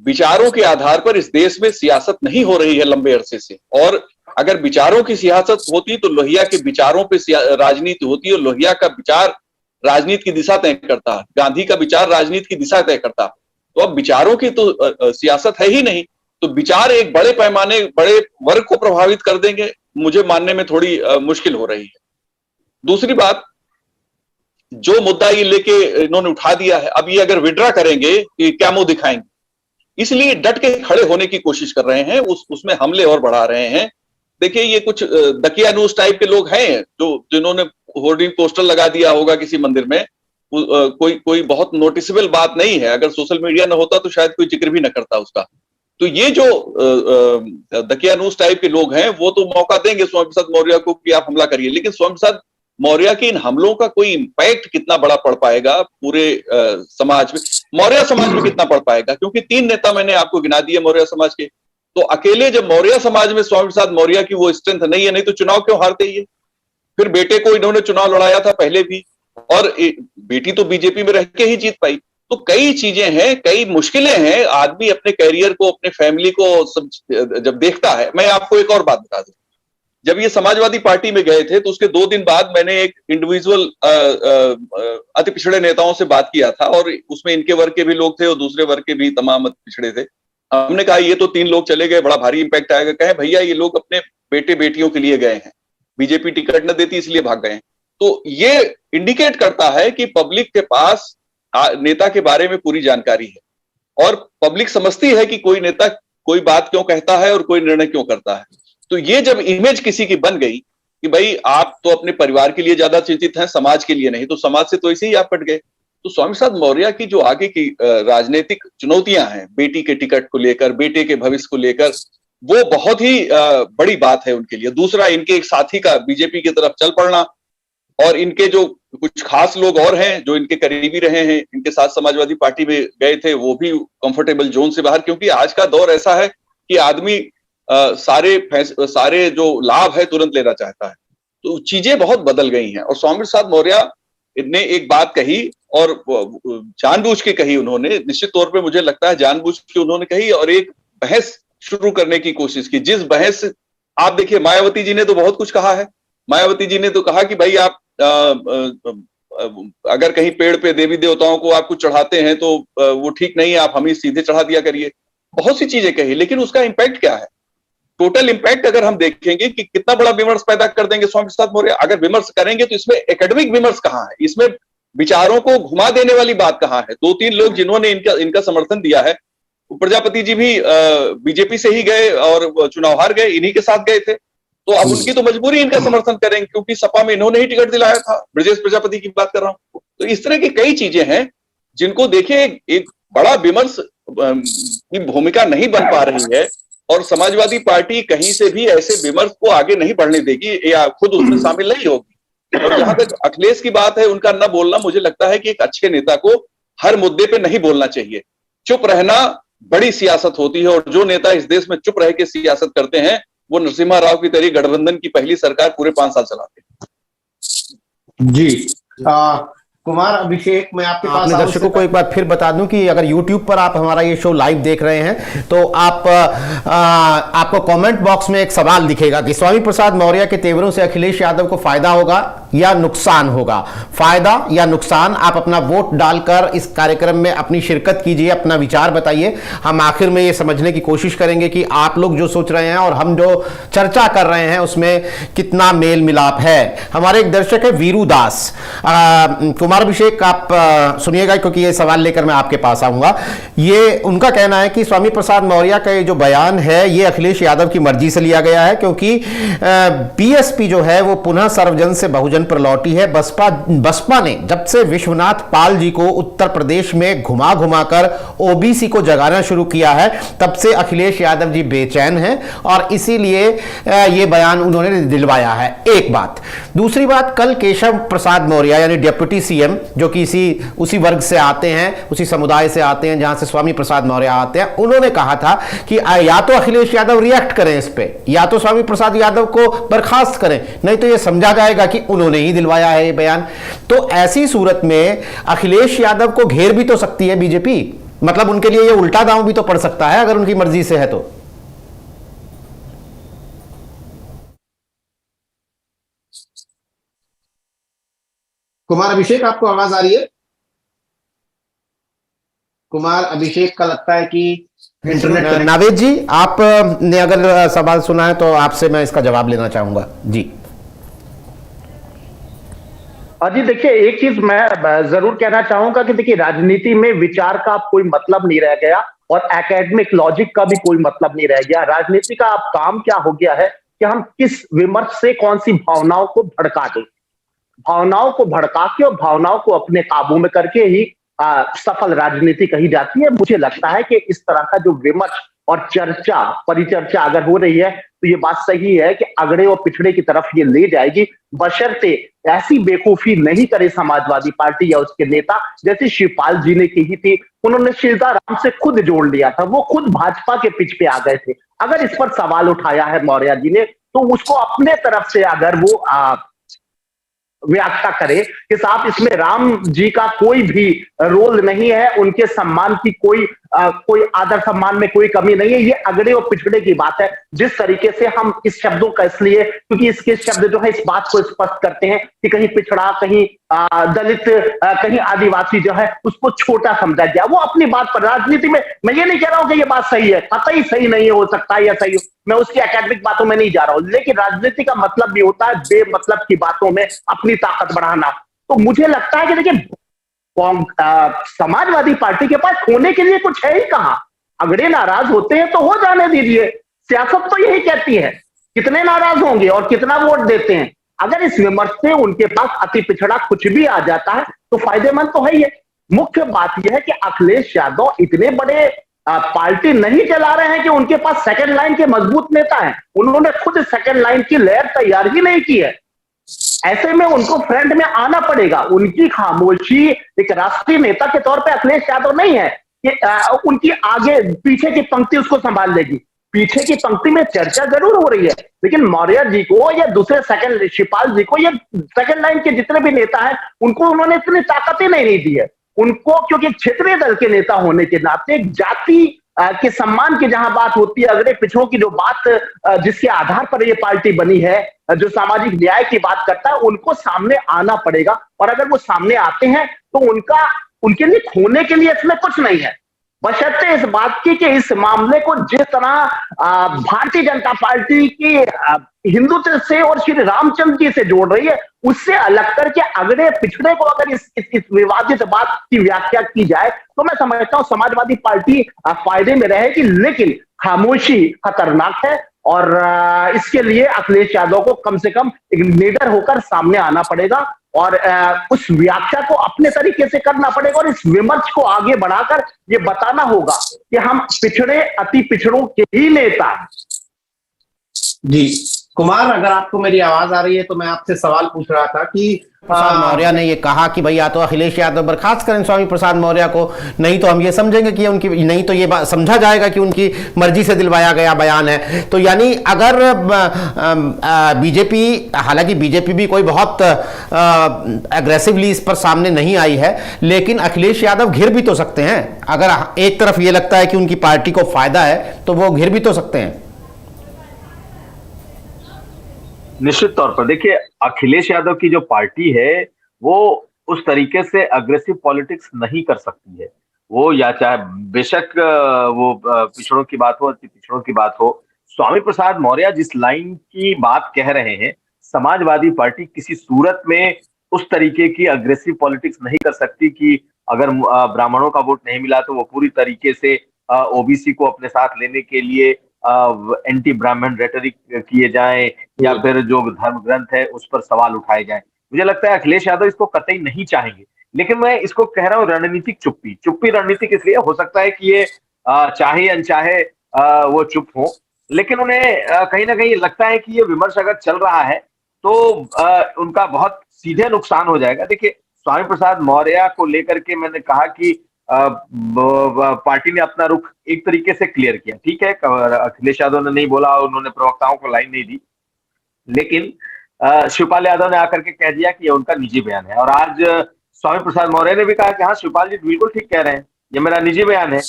विचारों के आधार पर इस देश में सियासत नहीं हो रही है लंबे अरसे से, और अगर विचारों की सियासत होती तो लोहिया के विचारों पे राजनीति होती, और लोहिया का विचार राजनीति की दिशा तय करता, गांधी का विचार राजनीति की दिशा तय करता। तो अब विचारों की तो सियासत है ही नहीं, तो विचार एक बड़े पैमाने बड़े वर्ग को प्रभावित कर देंगे, मुझे मानने में थोड़ी मुश्किल हो रही है। दूसरी बात, जो मुद्दा ये लेके इन्होंने उठा दिया है, अब ये अगर विड्रा करेंगे कि क्या मुंह दिखाएंगे, इसलिए डट के खड़े होने की कोशिश कर रहे हैं, उसमें हमले और बढ़ा रहे हैं। देखिए, ये कुछ दकियानूस टाइप के लोग हैं जिन्होंने होर्डिंग पोस्टर लगा दिया होगा किसी मंदिर में, कोई बहुत नोटिसेबल बात नहीं है, अगर सोशल मीडिया न होता तो शायद कोई जिक्र भी न करता उसका। तो ये जो दकियानूस टाइप के लोग हैं, वो तो मौका देंगे स्वामी प्रसाद मौर्य को कि आप हमला करिए, लेकिन स्वामी प्रसाद मौर्य के इन हमलों का कोई इंपैक्ट कितना बड़ा पड़ पाएगा पूरे समाज में, मौर्य समाज में कितना पड़ पाएगा, क्योंकि 3 नेता मैंने आपको गिना दिए मौर्य समाज के। तो अकेले जब मौर्य समाज में स्वामी प्रसाद मौर्य की वो स्ट्रेंथ नहीं है, नहीं तो चुनाव क्यों हारते ये। फिर बेटे को इन्होंने चुनाव लड़ाया था पहले भी, और बेटी तो बीजेपी में रह के ही जीत पाई। तो कई चीजें हैं, कई मुश्किलें हैं, आदमी अपने कैरियर को, अपने फैमिली को जब देखता है। मैं आपको एक और बात बता दूं, जब ये समाजवादी पार्टी में गए थे तो उसके 2 दिन बाद मैंने एक इंडिविजुअल अति पिछड़े नेताओं से बात किया था, और उसमें इनके वर्ग के भी लोग थे और दूसरे वर्ग के भी तमाम अति पिछड़े थे। हमने कहा ये तो 3 लोग चले गए, बड़ा भारी इंपैक्ट आएगा। कहे भैया ये लोग अपने बेटे बेटियों के लिए गए हैं, बीजेपी टिकट न देती इसलिए भाग गए हैं। तो ये इंडिकेट करता है कि पब्लिक के पास नेता के बारे में पूरी जानकारी है, और पब्लिक समझती है कि कोई नेता कोई बात क्यों कहता है और कोई निर्णय क्यों करता है। तो ये जब इमेज किसी की बन गई कि भाई आप तो अपने परिवार के लिए ज्यादा चिंतित हैं, समाज के लिए नहीं, तो समाज से तो ऐसे ही आप कट गए। तो स्वामी प्रसाद मौर्य की जो आगे की राजनीतिक चुनौतियां हैं, बेटी के टिकट को लेकर, बेटे के भविष्य को लेकर, वो बहुत ही बड़ी बात है उनके लिए। दूसरा, इनके एक साथी का बीजेपी की तरफ चल पड़ना, और इनके जो कुछ खास लोग और हैं जो इनके करीबी रहे हैं, इनके साथ समाजवादी पार्टी में गए थे, वो भी कंफर्टेबल जोन से बाहर, क्योंकि आज का दौर ऐसा है कि आदमी सारे जो लाभ है तुरंत लेना चाहता है। तो चीजें बहुत बदल गई हैं। और स्वामी प्रसाद मौर्य ने एक बात कही और जानबूझ के कही उन्होंने, निश्चित तौर पे मुझे लगता है जानबूझ के उन्होंने कही और एक बहस शुरू करने की कोशिश की। जिस बहस, आप देखिए मायावती जी ने तो बहुत कुछ कहा है। मायावती जी ने तो कहा कि भाई आप अगर कहीं पेड़ पे देवी देवताओं को आप कुछ चढ़ाते हैं तो वो ठीक नहीं है, आप हमें सीधे चढ़ा दिया करिए। बहुत सी चीजें कही, लेकिन उसका इंपैक्ट क्या है? टोटल इंपैक्ट अगर हम देखेंगे कि कितना बड़ा विमर्श पैदा कर देंगे स्वामी प्रसाद मौर्य, अगर विमर्श करेंगे तो इसमें एकेडमिक विमर्श कहाँ है, इसमें विचारों को घुमा देने वाली बात कहाँ है? 2-3 लोग जिन्होंने इनका समर्थन दिया है, प्रजापति जी भी बीजेपी से ही गए और चुनाव हार गए, इन्हीं के साथ गए थे। तो अब उनकी तो मजबूरी इनका समर्थन करेंगे, क्योंकि सपा में इन्होंने ही टिकट दिलाया था। ब्रजेश प्रजापति की बात कर रहा हूं। तो इस तरह की कई चीजें हैं जिनको देखिए एक बड़ा विमर्श की भूमिका नहीं बन पा रही है, और समाजवादी पार्टी कहीं से भी ऐसे विमर्श को आगे नहीं बढ़ने देगी या खुद उसमें शामिल नहीं होगी। और जहां तक अखिलेश की बात है, उनका न बोलना, मुझे लगता है कि एक अच्छे नेता को हर मुद्दे पे नहीं बोलना चाहिए। चुप रहना बड़ी सियासत होती है, और जो नेता इस देश में चुप रह के सियासत करते हैं वो नरसिम्हा राव की तरह गठबंधन की पहली सरकार पूरे 5 साल चलाते हैं। जी कुमार अभिषेक, मैं आपके पास दर्शकों को एक बार फिर बता दूं कि अगर YouTube पर आप हमारा ये शो लाइव देख रहे हैं तो आपको कमेंट बॉक्स में एक सवाल दिखेगा कि स्वामी प्रसाद मौर्य के तेवरों से अखिलेश यादव को फायदा होगा या नुकसान होगा। फायदा या नुकसान, आप अपना वोट डालकर इस कार्यक्रम में अपनी शिरकत कीजिए, अपना विचार बताइए। हम आखिर में ये समझने की कोशिश करेंगे कि आप लोग जो सोच रहे हैं और हम जो चर्चा कर रहे हैं उसमें कितना मेल मिलाप है। हमारे एक दर्शक है वीरू दास। कुमार अभिषेक, आप सुनिएगा क्योंकि ये सवाल लेकर मैं आपके पास आऊंगा। ये उनका कहना है कि स्वामी प्रसाद मौर्य का ये जो बयान है ये अखिलेश यादव की मर्जी से लिया गया है, क्योंकि बीएसपी जो है वो पुनः सर्वजन से बहुजन पर लौटी है। बसपा ने जब से विश्वनाथ पाल जी को उत्तर प्रदेश में घुमा घुमा कर ओबीसी को जगाना शुरू किया है, तब से अखिलेश यादव जी बेचैन हैं और इसीलिए ये बयान उन्होंने दिलवाया है। एक बात। दूसरी बात, कल केशव प्रसाद मौर्य यानी डिप्टी सीएम, जो कि उसी वर्ग से आते हैं, उसी समुदाय से आते हैं जहां से स्वामी प्रसाद मौर्य आते हैं, उन्होंने कहा था कि या तो अखिलेश यादव रिएक्ट करें इस पे, या तो स्वामी प्रसाद यादव को बर्खास्त करें, नहीं तो यह समझा जाएगा कि उन्होंने ही दिलवाया है ये बयान। तो ऐसी सूरत में अखिलेश यादव को घेर भी तो सकती है बीजेपी, मतलब उनके लिए ये उल्टा दांव भी तो पड़ सकता है अगर उनकी मर्जी से है तो। कुमार अभिषेक, आपको आवाज आ रही है? कुमार अभिषेक का लगता है कि इंटरनेट। नावेद जी, आपने अगर सवाल सुना है तो आपसे मैं इसका जवाब लेना चाहूंगा। जी जी देखिए, एक चीज मैं जरूर कहना चाहूंगा कि देखिए, राजनीति में विचार का कोई मतलब नहीं रह गया और एकेडमिक लॉजिक का भी कोई मतलब नहीं रह गया। राजनीति का अब काम क्या हो गया है कि हम किस विमर्श से कौन सी भावनाओं को भड़का दें, भावनाओं को भड़का के और भावनाओं को अपने काबू में करके ही सफल राजनीति कही जाती है। मुझे लगता है कि इस तरह का जो विमर्श और चर्चा, परिचर्चा अगर हो रही है तो ये बात सही है कि अगड़े और पिछड़े की तरफ ये ले जाएगी, बशर्ते ऐसी बेवकूफी नहीं करे समाजवादी पार्टी या उसके नेता जैसे शिवपाल जी ने की थी। उन्होंने सीताराम से खुद जोड़ लिया था, वो खुद भाजपा के पिच पे आ गए थे। अगर इस पर सवाल उठाया है मौर्य जी ने तो उसको अपने तरफ से अगर वो व्याख्या करे कि साहब इसमें राम जी का कोई भी रोल नहीं है, उनके सम्मान की कोई आदर सम्मान में कोई कमी नहीं है, ये अगड़े और पिछड़े की बात है। जिस तरीके से हम इस शब्दों का, इसलिए क्योंकि इसके शब्द जो है इस बात को स्पष्ट करते हैं कि कहीं पिछड़ा, कहीं दलित, कहीं आदिवासी जो है उसको छोटा समझा गया। वो अपनी बात पर राजनीति में, मैं ये नहीं कह रहा हूं कि ये बात सही है, कतई सही नहीं हो सकता या सही हो, मैं उसकी एकेडमिक बातों में नहीं जा रहा हूं, लेकिन राजनीति का मतलब भी होता है बेमतलब की बातों में अपनी ताकत बढ़ाना। तो मुझे लगता है कि देखिए, समाजवादी पार्टी के पास होने के लिए कुछ है ही कहां। अगड़े नाराज होते हैं तो हो जाने दीजिए, सियासत तो यही कहती है, कितने नाराज होंगे और कितना वोट देते हैं। अगर इस विमर्श से उनके पास अति पिछड़ा कुछ भी आ जाता है तो फायदेमंद तो है ही है। मुख्य बात यह है कि अखिलेश यादव इतने बड़े पार्टी नहीं चला रहे हैं कि उनके पास सेकंड लाइन के मजबूत नेता हैं। उन्होंने खुद सेकंड लाइन की लहर तैयार ही नहीं की है। ऐसे में उनको फ्रंट में आना पड़ेगा। उनकी खामोशी एक राष्ट्रीय नेता के तौर पे अखिलेश यादव नहीं है कि उनकी आगे पीछे की पंक्ति उसको संभाल लेगी। पीछे की पंक्ति में चर्चा जरूर हो रही है, लेकिन मौर्य जी को या दूसरे सेकंड शिवपाल जी को या सेकंड लाइन के जितने भी नेता हैं उनको उन्होंने इतनी ताकत ही नहीं दी है। उनको क्योंकि क्षेत्रीय दल के नेता होने के नाते जाति के सम्मान की जहां बात होती है, अगले पिछड़ों की जो बात जिसके आधार पर ये पार्टी बनी है, जो सामाजिक न्याय की बात करता है, उनको सामने आना पड़ेगा। और अगर वो सामने आते हैं तो उनके लिए खोने के लिए इसमें कुछ नहीं है, बशर्ते इस बात की कि इस मामले को जिस तरह भारतीय जनता पार्टी की हिंदुत्व से और श्री रामचंद्र जी से जोड़ रही है, उससे अलग करके अगले पिछड़े को अगर इस विवादित बात की व्याख्या की जाए तो मैं समझता हूं समाजवादी पार्टी फायदे में रहेगी। लेकिन खामोशी खतरनाक है और इसके लिए अखिलेश यादव को कम से कम एक लीडर होकर सामने आना पड़ेगा और उस व्याख्या को अपने तरीके से करना पड़ेगा और इस विमर्श को आगे बढ़ाकर ये बताना होगा कि हम पिछड़े अति पिछड़ों के ही नेता हैं। जी कुमार, अगर आपको मेरी आवाज आ रही है तो मैं आपसे सवाल पूछ रहा था कि प्रसाद मौर्य ने ये कहा कि भाई या तो अखिलेश यादव बर्खास्त करें स्वामी प्रसाद मौर्य को, नहीं तो हम ये समझेंगे कि उनकी, नहीं तो ये समझा जाएगा कि उनकी मर्जी से दिलवाया गया बयान है। तो यानी अगर बीजेपी, हालांकि बीजेपी भी कोई बहुत एग्रेसिवली इस पर सामने नहीं आई है, लेकिन अखिलेश यादव घिर भी तो सकते हैं। अगर एक तरफ ये लगता है कि उनकी पार्टी को फायदा है तो वो घिर भी तो सकते हैं। निश्चित तौर पर देखिए, अखिलेश यादव की जो पार्टी है वो उस तरीके से अग्रेसिव पॉलिटिक्स नहीं कर सकती है। वो या चाहे बेशक वो पिछड़ों की बात हो, अति पिछड़ों की बात हो, स्वामी प्रसाद मौर्य जिस लाइन की बात कह रहे हैं, समाजवादी पार्टी किसी सूरत में उस तरीके की अग्रेसिव पॉलिटिक्स नहीं कर सकती कि अगर ब्राह्मणों का वोट नहीं मिला तो वो पूरी तरीके से ओबीसी को अपने साथ लेने के लिए एंटी ब्राह्मण रेटरिक किए जाएं या फिर जो धर्म ग्रंथ है उस पर सवाल उठाए जाएं। मुझे लगता है अखिलेश यादव इसको कतई नहीं चाहेंगे, लेकिन मैं इसको कह रहा हूँ रणनीतिक चुप्पी रणनीतिक इसलिए हो सकता है कि ये चाहे अनचाहे वो चुप हो, लेकिन उन्हें कहीं ना कहीं लगता है कि ये विमर्श अगर चल रहा है तो उनका बहुत सीधे नुकसान हो जाएगा। देखिए, स्वामी प्रसाद मौर्य को लेकर के मैंने कहा कि पार्टी ने अपना रुख एक तरीके से क्लियर किया, ठीक है, अखिलेश यादव ने नहीं बोला, उन्होंने प्रवक्ताओं को लाइन नहीं दी, लेकिन शिवपाल यादव ने आकर के कह दिया कि ये उनका निजी बयान है। और आज स्वामी प्रसाद मौर्य ने भी कहा कि हाँ, शिवपाल जी बिल्कुल ठीक कह रहे हैं, ये मेरा निजी बयान है।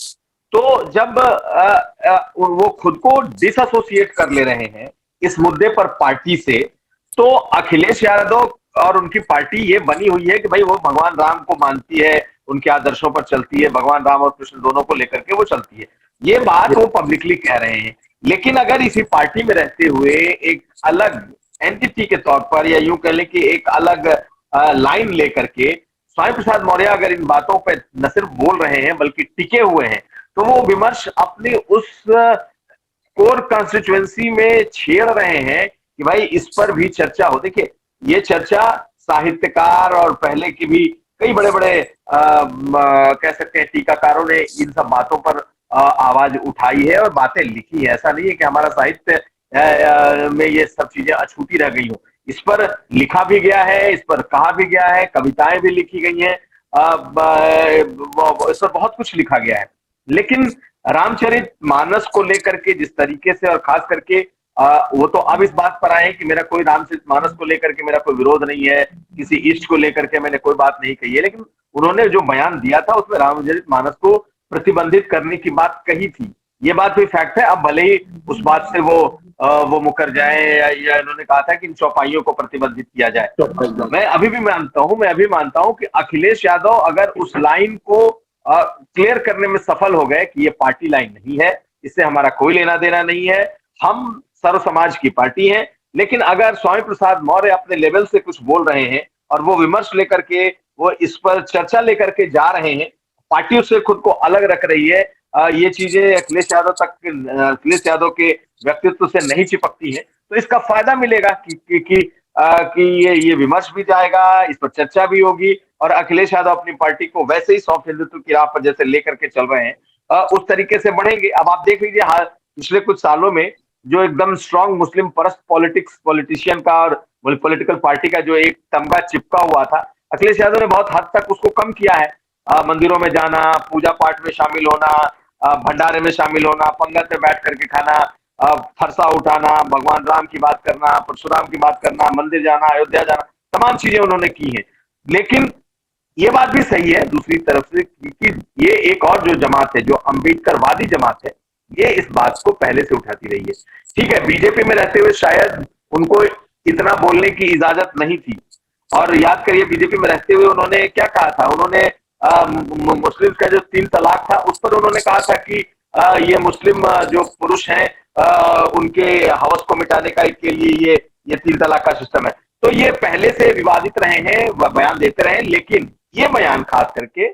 तो जब वो खुद को डिसएसोसिएट कर ले रहे हैं इस मुद्दे पर पार्टी से, तो अखिलेश यादव और उनकी पार्टी ये बनी हुई है कि भाई वो भगवान राम को मानती है, उनके आदर्शों पर चलती है, भगवान राम और कृष्ण दोनों को लेकर के वो चलती है, ये बात वो पब्लिकली कह रहे हैं। लेकिन अगर इसी पार्टी में रहते हुए एक अलग एंटिटी के तौर पर, या यूं कह लें कि एक अलग लाइन लेकर के स्वामी प्रसाद मौर्य अगर इन बातों पर न सिर्फ बोल रहे हैं बल्कि टिके हुए हैं, तो वो विमर्श अपनी उस कोर कंस्टिट्यूएंसी में छेड़ रहे हैं कि भाई इस पर भी चर्चा हो। देखिए, ये चर्चा साहित्यकार और पहले की भी कई बड़े बड़े कह सकते हैं टीकाकारों ने इन सब बातों पर आवाज उठाई है और बातें लिखी है। ऐसा नहीं है कि हमारा साहित्य में ये सब चीजें अछूती रह गई हो, इस पर लिखा भी गया है, इस पर कहा भी गया है, कविताएं भी लिखी गई हैं, इस पर बहुत कुछ लिखा गया है। लेकिन रामचरित मानस को लेकर के जिस तरीके से, और खास करके वो तो अब इस बात पर आए कि मेरा कोई रामचरित मानस को लेकर के मेरा कोई विरोध नहीं है, किसी इष्ट को लेकर के मैंने कोई बात नहीं कही है, लेकिन उन्होंने जो बयान दिया था उसमें रामचरित मानस को प्रतिबंधित करने की बात कही थी। ये बात भी फैक्ट है। अब भले ही उस बात से वो मुकर जाए या इन्होंने कहा था कि इन चौपाइयों को प्रतिबंधित किया जाए। मैं अभी भी मानता हूं कि अखिलेश यादव अगर उस लाइन को क्लियर करने में सफल हो गए कि ये पार्टी लाइन नहीं है, इससे हमारा कोई लेना देना नहीं है, हम सर्व समाज की पार्टी है, लेकिन अगर स्वामी प्रसाद मौर्य अपने लेवल से कुछ बोल रहे हैं और वो विमर्श लेकर के, वो इस पर चर्चा लेकर के जा रहे हैं, पार्टी उससे खुद को अलग रख रही है, ये चीजें अखिलेश यादव के व्यक्तित्व से नहीं चिपकती हैं, तो इसका फायदा मिलेगा कि ये विमर्श भी जाएगा, इस पर चर्चा भी होगी और अखिलेश यादव अपनी पार्टी को वैसे ही सॉफ्ट हिंदुत्व की राह पर जैसे लेकर के चल रहे हैं उस तरीके से बढ़ेंगे। अब आप देख लीजिए, पिछले कुछ सालों में जो एकदम स्ट्रांग मुस्लिम परस्त पॉलिटिशियन का और पॉलिटिकल पार्टी का जो एक तमगा चिपका हुआ था, अखिलेश यादव ने बहुत हद तक उसको कम किया है। मंदिरों में जाना, पूजा पाठ में शामिल होना, भंडारे में शामिल होना, पंगत में बैठ करके खाना, फरसा उठाना, भगवान राम की बात करना, परशुराम की बात करना, मंदिर जाना, अयोध्या जाना, तमाम चीजें उन्होंने की हैं। लेकिन ये बात भी सही है दूसरी तरफ से कि ये एक और जो जमात है, जो अम्बेडकरवादी जमात है, ये इस बात को पहले से उठाती रही है। ठीक है, बीजेपी में रहते हुए शायद उनको इतना बोलने की इजाजत नहीं थी, और याद करिए बीजेपी में रहते हुए उन्होंने क्या कहा था, उन्होंने मुस्लिम का जो 3 तलाक था उस पर उन्होंने कहा था कि ये मुस्लिम जो पुरुष हैं उनके हवस को मिटाने का के लिए ये 3 तलाक का सिस्टम है। तो ये पहले से विवादित रहे हैं, बयान देते रहे, लेकिन ये बयान खास करके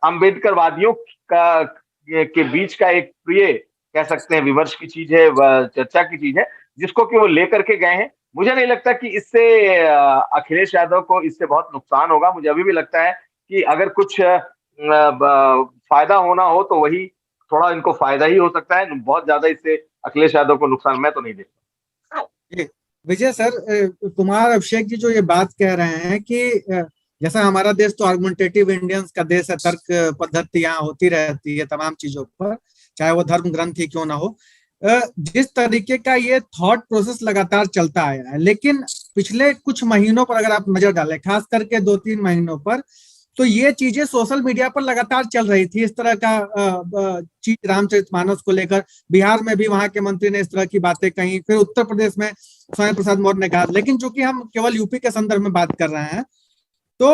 अम्बेडकरवादियों के बीच का एक प्रिय कह सकते हैं विमर्श की चीज है, चर्चा की चीज है, जिसको कि वो लेकर के गए हैं। मुझे नहीं लगता कि इससे अखिलेश यादव को इससे बहुत नुकसान होगा। मुझे अभी भी लगता है कि अगर कुछ फायदा होना हो तो वही थोड़ा इनको फायदा ही हो सकता है, बहुत ज्यादा इससे अखिलेश यादव को नुकसान मैं तो नहीं देखता। विजय सर, कुमार अभिषेक जी जो ये बात कह रहे हैं कि जैसा हमारा देश तो आर्गुमेंटेटिव इंडियंस का देश है, तर्क पद्धति यहाँ होती रहती है तमाम चीजों पर, चाहे वो धर्म ग्रंथ ही क्यों ना हो, जिस तरीके का ये थॉट प्रोसेस लगातार चलता आया है, लेकिन पिछले कुछ महीनों पर अगर आप नजर डालें, खास करके 2-3 महीनों पर, तो ये चीजें सोशल मीडिया पर लगातार चल रही थी। इस तरह का चीज रामचरितमानस को लेकर बिहार में भी वहां के मंत्री ने इस तरह की बातें कही, फिर उत्तर प्रदेश में स्वामी प्रसाद मौर्य ने कहा। लेकिन चूंकि हम केवल यूपी के संदर्भ में बात कर रहे हैं, तो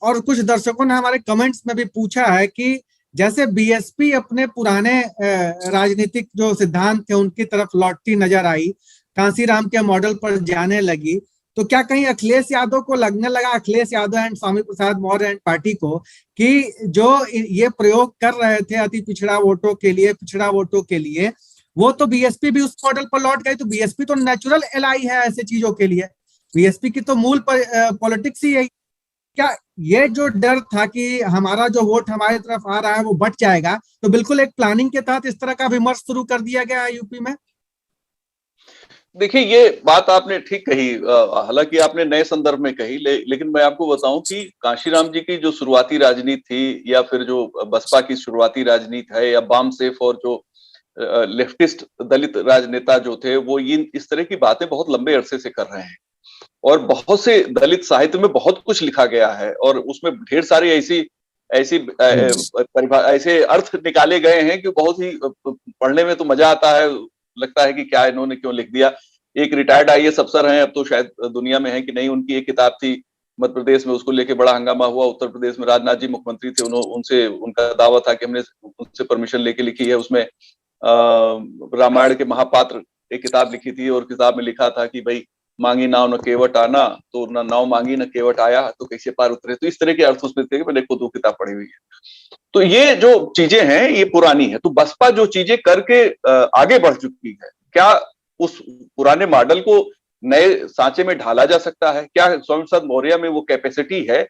और कुछ दर्शकों ने हमारे कमेंट्स में भी पूछा है कि जैसे बीएसपी अपने पुराने राजनीतिक जो सिद्धांत थे उनकी तरफ लौटती नजर आई, कांसीराम के मॉडल पर जाने लगी, तो क्या कहीं अखिलेश यादव को लगने लगा, Akhilesh Yadav and Swami Prasad Maurya and party को, कि जो ये प्रयोग कर रहे थे अति पिछड़ा वोटों के लिए, पिछड़ा वोटों के लिए, वो तो बीएसपी भी उस मॉडल पर लौट गई। तो बीएसपी तो नेचुरल एलाई है ऐसे चीजों के लिए, बीएसपी की तो मूल पॉलिटिक्स ही यही। क्या ये जो डर था कि हमारा जो वोट हमारी तरफ आ रहा है वो बट जाएगा, तो बिल्कुल एक प्लानिंग के तहत इस तरह का विमर्श शुरू कर दिया गया है यूपी में? देखिए, ये बात आपने ठीक कही, हालांकि आपने नए संदर्भ में कही, लेकिन मैं आपको बताऊं कि कांशीराम जी की जो शुरुआती राजनीति थी, या फिर जो बसपा की शुरुआती राजनीति है, या बाम सेफ और जो लेफ्टिस्ट दलित राजनेता जो थे, वो इस तरह की बातें बहुत लंबे अरसे से कर रहे हैं, और बहुत से दलित साहित्य में बहुत कुछ लिखा गया है, और उसमें ढेर सारी ऐसे अर्थ निकाले गए हैं कि बहुत ही पढ़ने में तो मजा आता है, लगता है कि क्या इन्होंने क्यों लिख दिया। एक रिटायर्ड आईएएस अफसर हैं, अब तो शायद दुनिया में है कि नहीं, उनकी एक किताब थी मध्य प्रदेश में, उसको लेके बड़ा हंगामा हुआ। उत्तर प्रदेश में राजनाथ जी मुख्यमंत्री थे, उनसे उनका दावा था कि हमने उनसे परमिशन लेके लिखी है। उसमें रामायण के महापात्र एक किताब लिखी थी, और किताब में लिखा था कि भाई मांगी नाव न केवट आना, तो न नाव मांगी न केवट आया, तो कैसे पार उतरे। तो इस तरह के अर्थ उसमें थे, मैंने खुद वो किताब पढ़ी हुई है। तो ये जो चीजें हैं ये पुरानी है। तो बसपा जो चीजें करके आगे बढ़ चुकी है, क्या उस पुराने मॉडल को नए सांचे में ढाला जा सकता है? क्या स्वामी प्रसाद मौर्य में वो कैपेसिटी है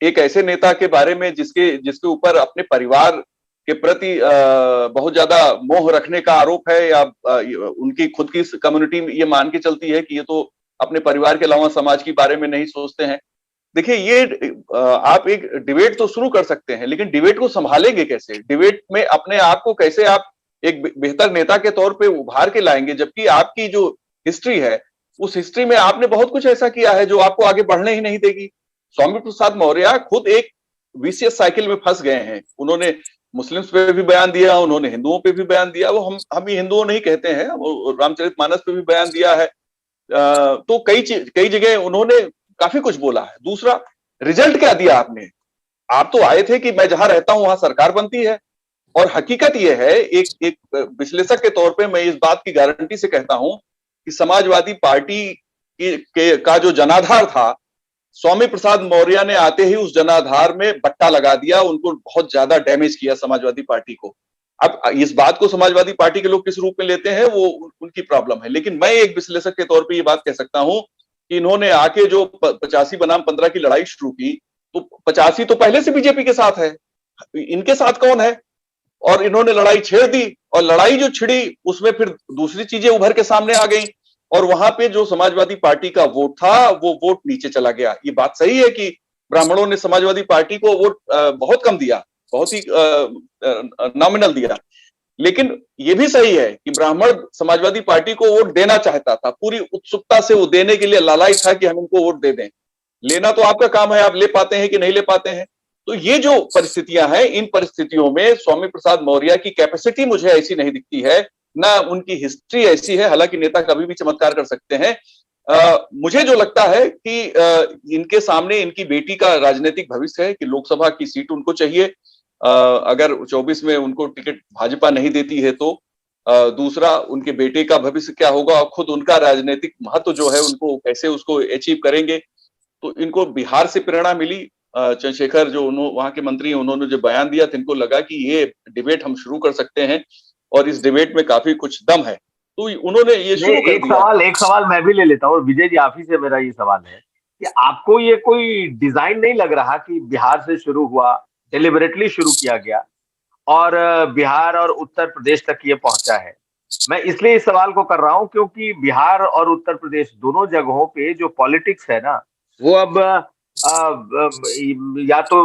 एक ऐसे नेता के बारे में जिसके ऊपर अपने परिवार के प्रति बहुत ज्यादा मोह रखने का आरोप है, या उनकी खुद की कम्युनिटी ये मान के चलती है कि ये तो अपने परिवार के अलावा समाज के बारे में नहीं सोचते हैं? देखिए, ये आप एक डिबेट तो शुरू कर सकते हैं, लेकिन डिबेट को संभालेंगे कैसे? डिबेट में अपने आप को कैसे आप एक बेहतर नेता के तौर पे उभार के लाएंगे, जबकि आपकी जो हिस्ट्री है उस हिस्ट्री में आपने बहुत कुछ ऐसा किया है जो आपको आगे बढ़ने ही नहीं देगी। स्वामी प्रसाद मौर्य खुद एक विशियस साइकिल में फंस गए हैं। उन्होंने मुस्लिम्स पे भी बयान दिया, उन्होंने हिंदुओं पे भी बयान दिया, वो हम ही हिंदुओं नहीं कहते हैं, रामचरितमानस पे भी बयान दिया है। तो कई जगह उन्होंने काफी कुछ बोला है। दूसरा, रिजल्ट क्या दिया आपने? आप तो आए थे कि मैं जहां रहता हूं वहां सरकार बनती है, और हकीकत यह है, एक विश्लेषक के तौर पे मैं इस बात की गारंटी से कहता हूं कि समाजवादी पार्टी का जो जनाधार था, स्वामी प्रसाद मौर्य ने आते ही उस जनाधार में बट्टा लगा दिया, उनको बहुत ज्यादा डैमेज किया समाजवादी पार्टी को। अब इस बात को समाजवादी पार्टी के लोग किस रूप में लेते हैं वो उनकी प्रॉब्लम है, लेकिन मैं एक विश्लेषक के तौर पे ये बात कह सकता हूं कि इन्होंने आके जो 85 बनाम 15 की लड़ाई शुरू की, तो 85 तो पहले से बीजेपी के साथ है, इनके साथ कौन है? और इन्होंने लड़ाई छेड़ दी, और लड़ाई जो छिड़ी उसमें फिर दूसरी चीजें उभर के सामने आ गई और वहां पे जो समाजवादी पार्टी का वोट था वो वोट नीचे चला गया। ये बात सही है कि ब्राह्मणों ने समाजवादी पार्टी को वोट बहुत कम दिया, बहुत ही नॉमिनल दिया, लेकिन ये भी सही है कि ब्राह्मण समाजवादी पार्टी को वोट देना चाहता था, पूरी उत्सुकता से वो देने के लिए लालायित था कि हम इनको वोट दे दें। लेना तो आपका काम है, आप ले पाते हैं कि नहीं ले पाते हैं। तो ये जो परिस्थितियां हैं, इन परिस्थितियों में स्वामी प्रसाद मौर्य की कैपेसिटी मुझे ऐसी नहीं दिखती है, ना उनकी हिस्ट्री ऐसी है। हालांकि नेता कभी भी चमत्कार कर सकते हैं। मुझे जो लगता है कि इनके सामने इनकी बेटी का राजनीतिक भविष्य है कि लोकसभा की सीट उनको चाहिए। अगर 24 में उनको टिकट भाजपा नहीं देती है तो दूसरा उनके बेटे का भविष्य क्या होगा और खुद उनका राजनीतिक महत्व जो है उनको कैसे उसको अचीव करेंगे। तो इनको बिहार से प्रेरणा मिली। चंद्रशेखर जो वहां के मंत्री हैं, उन्होंने जो बयान दिया तो इनको लगा कि ये डिबेट हम शुरू कर सकते हैं और इस डिबेट में काफी कुछ दम है, तो उन्होंने ये शुरू कर दिया। एक सवाल मैं भी ले लेता हूँ विजय जी, आप ही से मेरा ये सवाल है कि आपको ये कोई डिजाइन नहीं लग रहा कि बिहार से शुरू हुआ, डिलिबरेटली शुरू किया गया और बिहार और उत्तर प्रदेश तक ये पहुंचा है? मैं इसलिए इस सवाल को कर रहा हूं क्योंकि बिहार और उत्तर प्रदेश दोनों जगहों पे जो पॉलिटिक्स है ना, वो अब या तो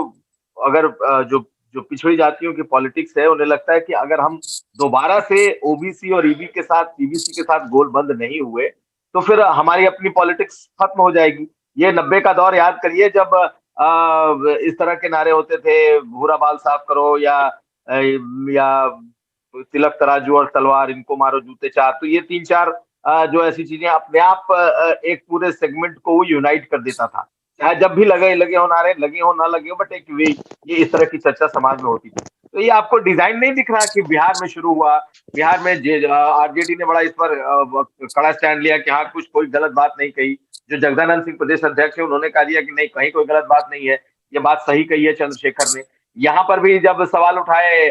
अगर जो जो पिछड़ी जातियों की पॉलिटिक्स है, उन्हें लगता है कि अगर हम दोबारा से ओबीसी और ईबी के साथ ईबीसी के साथ गोलबंद नहीं हुए तो फिर हमारी अपनी पॉलिटिक्स खत्म हो जाएगी। ये 90 का दौर याद करिए जब इस तरह के नारे होते थे, भूरा बाल साफ करो या तिलक तराजू और तलवार, इनको मारो जूते चार। तो ये 3-4 जो ऐसी चीजें अपने आप एक पूरे सेगमेंट को यूनाइट कर देता था। चाहे जब भी लगे हो नारे, लगे हो ना लगे हो, बट एक ये इस तरह की चर्चा समाज में होती थी। तो ये आपको डिजाइन नहीं दिख रहा कि बिहार में शुरू हुआ, बिहार में आरजेडी ने बड़ा इस पर कड़ा स्टैंड लिया कि हाँ कुछ कोई गलत बात नहीं कही। जो जगदानंद सिंह प्रदेश अध्यक्ष है, उन्होंने कहा दिया कि नहीं, कहीं कोई गलत बात नहीं है, ये बात सही कही है चंद्रशेखर ने। यहाँ पर भी जब सवाल उठाए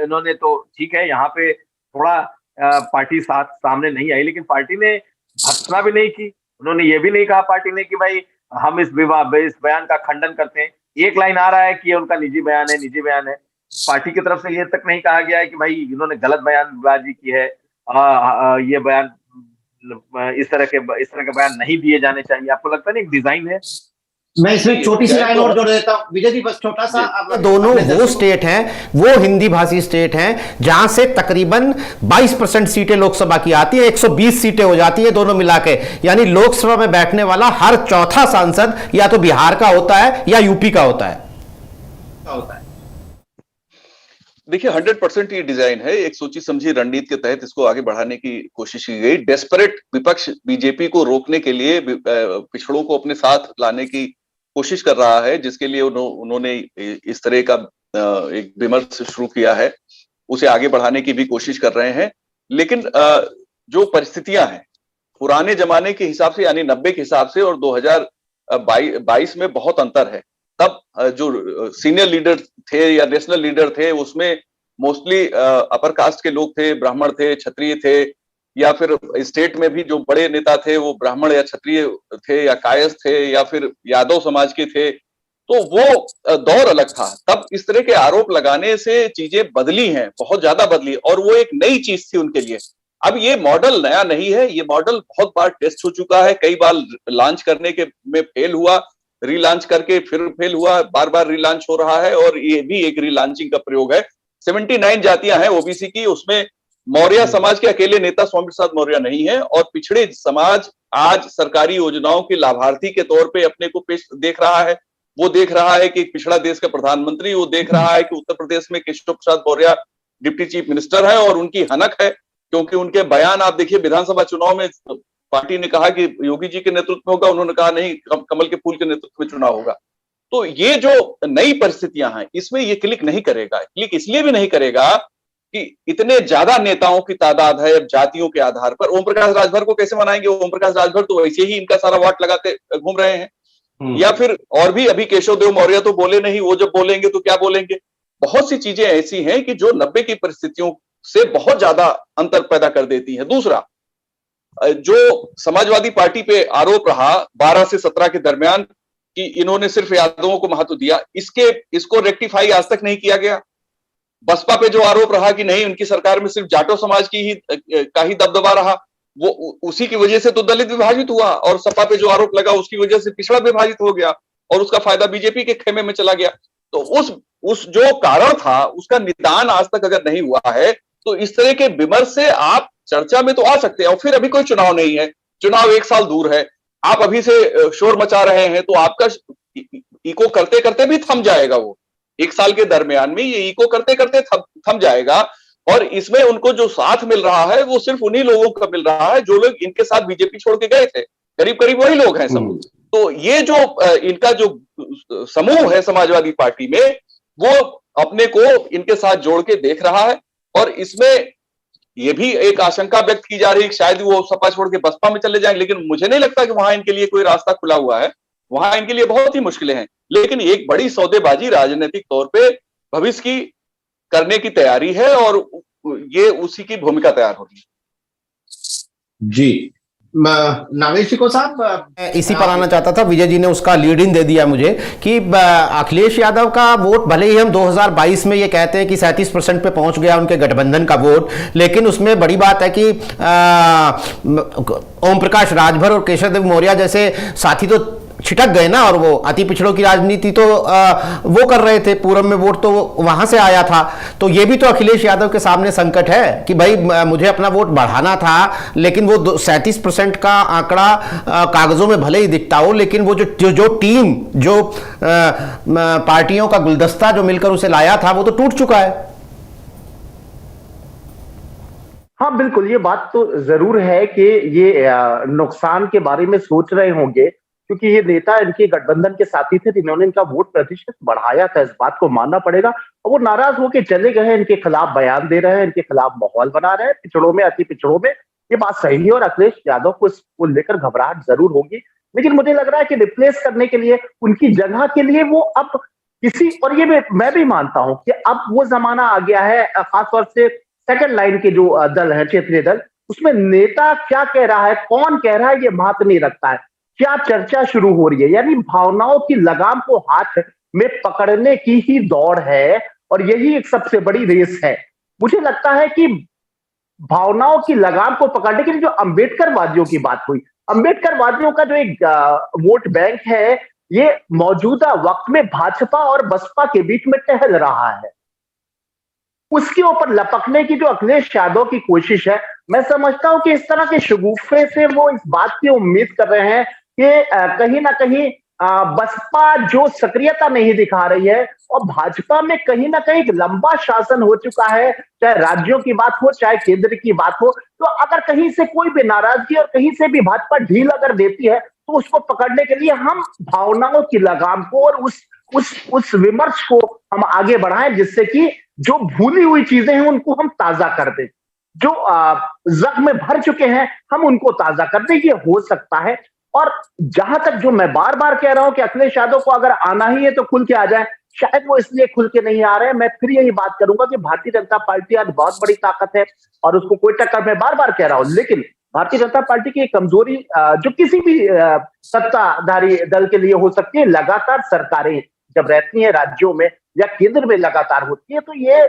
इन्होंने, तो ठीक है, यहाँ पे थोड़ा पार्टी सामने नहीं आई, लेकिन पार्टी ने भर्त्सना भी नहीं की। उन्होंने ये भी नहीं कहा पार्टी ने कि भाई हम इस बयान का खंडन करते हैं। एक लाइन आ रहा है कि ये उनका निजी बयान है, निजी बयान है। पार्टी की तरफ से ये तक नहीं कहा गया है कि भाई इन्होंने गलत बयानबाजी की है, ये बयान इस तरह के बयान नहीं दिए जाने चाहिए। आपको लगता नहीं एक डिजाइन है? मैं इसमें छोटी सी लाइन और जोड़ देता हूं विजय जी, बस छोटा सा। दोनों वो स्टेट हैं, वो हिंदी भाषी स्टेट हैं जहां से तकरीबन 22% सीटें लोकसभा की आती है, 120 सीटें हो जाती है दोनों मिला के। यानी लोकसभा में बैठने वाला हर चौथा सांसद या तो बिहार का होता है या यूपी का होता है। देखिए 100% ये डिजाइन है, एक सोची समझी रणनीति के तहत इसको आगे बढ़ाने की कोशिश की गई। डेस्परेट विपक्ष बीजेपी को रोकने के लिए पिछड़ों को अपने साथ लाने की कोशिश कर रहा है, जिसके लिए उन्होंने इस तरह का एक विमर्श शुरू किया है, उसे आगे बढ़ाने की भी कोशिश कर रहे हैं। लेकिन जो परिस्थितियां हैं पुराने जमाने के हिसाब से, यानी 90 के हिसाब से और 2022 में बहुत अंतर है। तब जो सीनियर लीडर थे या नेशनल लीडर थे, उसमें मोस्टली अपर कास्ट के लोग थे, ब्राह्मण थे, क्षत्रिय थे, या फिर स्टेट में भी जो बड़े नेता थे वो ब्राह्मण या क्षत्रिय थे या कायस्थ थे या फिर यादव समाज के थे। तो वो दौर अलग था। तब इस तरह के आरोप लगाने से चीजें बदली हैं, बहुत ज्यादा बदली, और वो एक नई चीज थी उनके लिए। अब ये मॉडल नया नहीं है, ये मॉडल बहुत बार टेस्ट हो चुका है, कई बार लॉन्च करने के में फेल हुआ, रीलॉन्च करके फिर फेल हुआ, बार बार रीलॉन्च हो रहा है, और ये भी एक रीलॉन्चिंग का प्रयोग है। 79 जातियां हैं ओबीसी की, उसमें मौर्य समाज के अकेले नेता स्वामी प्रसाद मौर्य नहीं है, और पिछड़े समाज आज सरकारी योजनाओं के लाभार्थी के तौर पे अपने को पेश देख रहा है। वो देख रहा है कि पिछड़ा देश का प्रधानमंत्री, वो देख रहा है कि उत्तर प्रदेश में Keshav Prasad Maurya deputy chief minister है, और उनकी हनक है, क्योंकि उनके बयान आप देखिए विधानसभा चुनाव में पार्टी ने कहा कि योगी जी के नेतृत्व में होगा, उन्होंने कहा नहीं, कमल के फूल के नेतृत्व में चुनाव होगा। तो ये जो नई परिस्थितियां हैं, इसमें ये क्लिक नहीं करेगा। क्लिक इसलिए भी नहीं करेगा कि इतने ज्यादा नेताओं की तादाद है जातियों के आधार पर। ओम प्रकाश राजभर को कैसे मनाएंगे? ओम प्रकाश राजभर तो वैसे ही इनका सारा वाट लगाते घूम रहे हैं। या फिर और भी अभी केशव देव मौर्य तो बोले नहीं, वो जब बोलेंगे तो क्या बोलेंगे? बहुत सी चीजें ऐसी हैं कि जो 90 की परिस्थितियों से बहुत ज्यादा अंतर पैदा कर देती है। दूसरा, जो समाजवादी पार्टी पे आरोप रहा 12 से 17 के दरमियान कि इन्होंने सिर्फ यादवों को महत्व दिया, इसको रेक्टिफाई आज तक नहीं किया गया। बसपा पे जो आरोप रहा कि नहीं, उनकी सरकार में सिर्फ जाटो समाज का ही दबदबा रहा, वो उसी की वजह से तो दलित विभाजित हुआ, और सपा पे जो आरोप लगा उसकी वजह से पिछड़ा विभाजित हो गया, और उसका फायदा बीजेपी के खेमे में चला गया। तो उस जो कारण था उसका निदान आज तक अगर नहीं हुआ है, तो इस तरह के विमर्श से आप चर्चा में तो आ सकते हैं। और फिर अभी कोई चुनाव नहीं है, चुनाव 1 साल दूर है, आप अभी से शोर मचा रहे हैं तो आपका इको करते करते भी थम जाएगा। वो 1 साल के दरमियान में ये इको करते करते थम जाएगा, और इसमें उनको जो साथ मिल रहा है वो सिर्फ उन्हीं लोगों का मिल रहा है जो लोग इनके साथ बीजेपी छोड़ के गए थे, करीब करीब वही लोग हैं सब। तो ये जो इनका जो समूह है समाजवादी पार्टी में, वो अपने को इनके साथ जोड़ के देख रहा है। और इसमें ये भी एक आशंका व्यक्त की जा रही है कि शायद वो सपा छोड़ के बसपा में चले जाएंगे, लेकिन मुझे नहीं लगता कि वहां इनके लिए कोई रास्ता खुला हुआ है, वहां इनके लिए बहुत ही मुश्किलें हैं। लेकिन एक बड़ी सौदेबाजी राजनीतिक तौर पे भविष्य की करने की तैयारी है, और ये उसी की भूमिका तैयार हो रही है। जी नागेश को साहब, इसी पर आना चाहता था। विजय जी ने उसका लीड इन दे दिया मुझे कि अखिलेश यादव का वोट, भले ही हम 2022 में ये कहते हैं कि 37% पे पहुंच गया उनके गठबंधन का वोट, लेकिन उसमें बड़ी बात है कि ओम प्रकाश राजभर और केशव देव मौर्य जैसे साथी तो छिटक गए ना, और वो अति पिछड़ों की राजनीति तो वो कर रहे थे, पूरब में वोट तो वहां से आया था। तो ये भी तो अखिलेश यादव के सामने संकट है कि भाई मुझे अपना वोट बढ़ाना था, लेकिन वो 37% का आंकड़ा कागजों में भले ही दिखता हो, लेकिन वो जो टीम, जो पार्टियों का गुलदस्ता जो मिलकर उसे लाया था, वो तो टूट चुका है। हाँ बिल्कुल, ये बात तो जरूर है कि ये नुकसान के बारे में सोच रहे होंगे, क्योंकि ये नेता इनके गठबंधन के साथी थे जिन्होंने इनका वोट प्रतिशत बढ़ाया था, इस बात को मानना पड़ेगा। और वो नाराज होकर चले गए हैं, इनके खिलाफ बयान दे रहे हैं, इनके खिलाफ माहौल बना रहे हैं, पिछड़ों में, अति पिछड़ों में। ये बात सही है, और अखिलेश यादव को इसको लेकर घबराहट जरूर होगी। लेकिन मुझे लग रहा है कि रिप्लेस करने के लिए, उनकी जगह के लिए वो अब किसी, और ये मैं भी मानता हूं कि अब वो जमाना आ गया है, खासतौर से सेकंड लाइन के जो दल है, क्षेत्रीय दल, उसमें नेता क्या कह रहा है, कौन कह रहा है, ये महत्व नहीं रखता है, क्या चर्चा शुरू हो रही है। यानी भावनाओं की लगाम को हाथ में पकड़ने की ही दौड़ है, और यही एक सबसे बड़ी रेस है। मुझे लगता है कि भावनाओं की लगाम को पकड़ने के लिए जो अंबेडकर वादियों की बात हुई, अंबेडकर वादियों का जो एक वोट बैंक है, ये मौजूदा वक्त में भाजपा और बसपा के बीच में टहल रहा है। उसके ऊपर लपकने की जो अखिलेश यादव की कोशिश है, मैं समझता हूं कि इस तरह के शगुफे से वो इस बात की उम्मीद कर रहे हैं कि कहीं ना कहीं बसपा जो सक्रियता नहीं दिखा रही है, और भाजपा में कहीं ना कहीं एक लंबा शासन हो चुका है, चाहे राज्यों की बात हो चाहे केंद्र की बात हो, तो अगर कहीं से कोई भी नाराजगी और कहीं से भी भाजपा ढील अगर देती है, तो उसको पकड़ने के लिए हम भावनाओं की लगाम को और उस विमर्श को हम आगे बढ़ाएं, जिससे कि जो भूली हुई चीजें हैं उनको हम ताजा कर दें, जो जख्म भर चुके हैं हम उनको ताजा कर दें। ये हो सकता है। और जहां तक जो मैं बार बार कह रहा हूं कि अखिलेश यादव को अगर आना ही है तो खुल के आ जाए, शायद वो इसलिए खुल के नहीं आ रहे हैं। मैं फिर यही बात करूंगा कि भारतीय जनता पार्टी आज बहुत बड़ी ताकत है, और उसको कोई टक्कर, मैं बार बार कह रहा हूं, लेकिन भारतीय जनता पार्टी की कमजोरी जो किसी भी सत्ताधारी दल के लिए हो सकती है, लगातार सरकारें जब रहती हैं राज्यों में या केंद्र में लगातार होती है, तो ये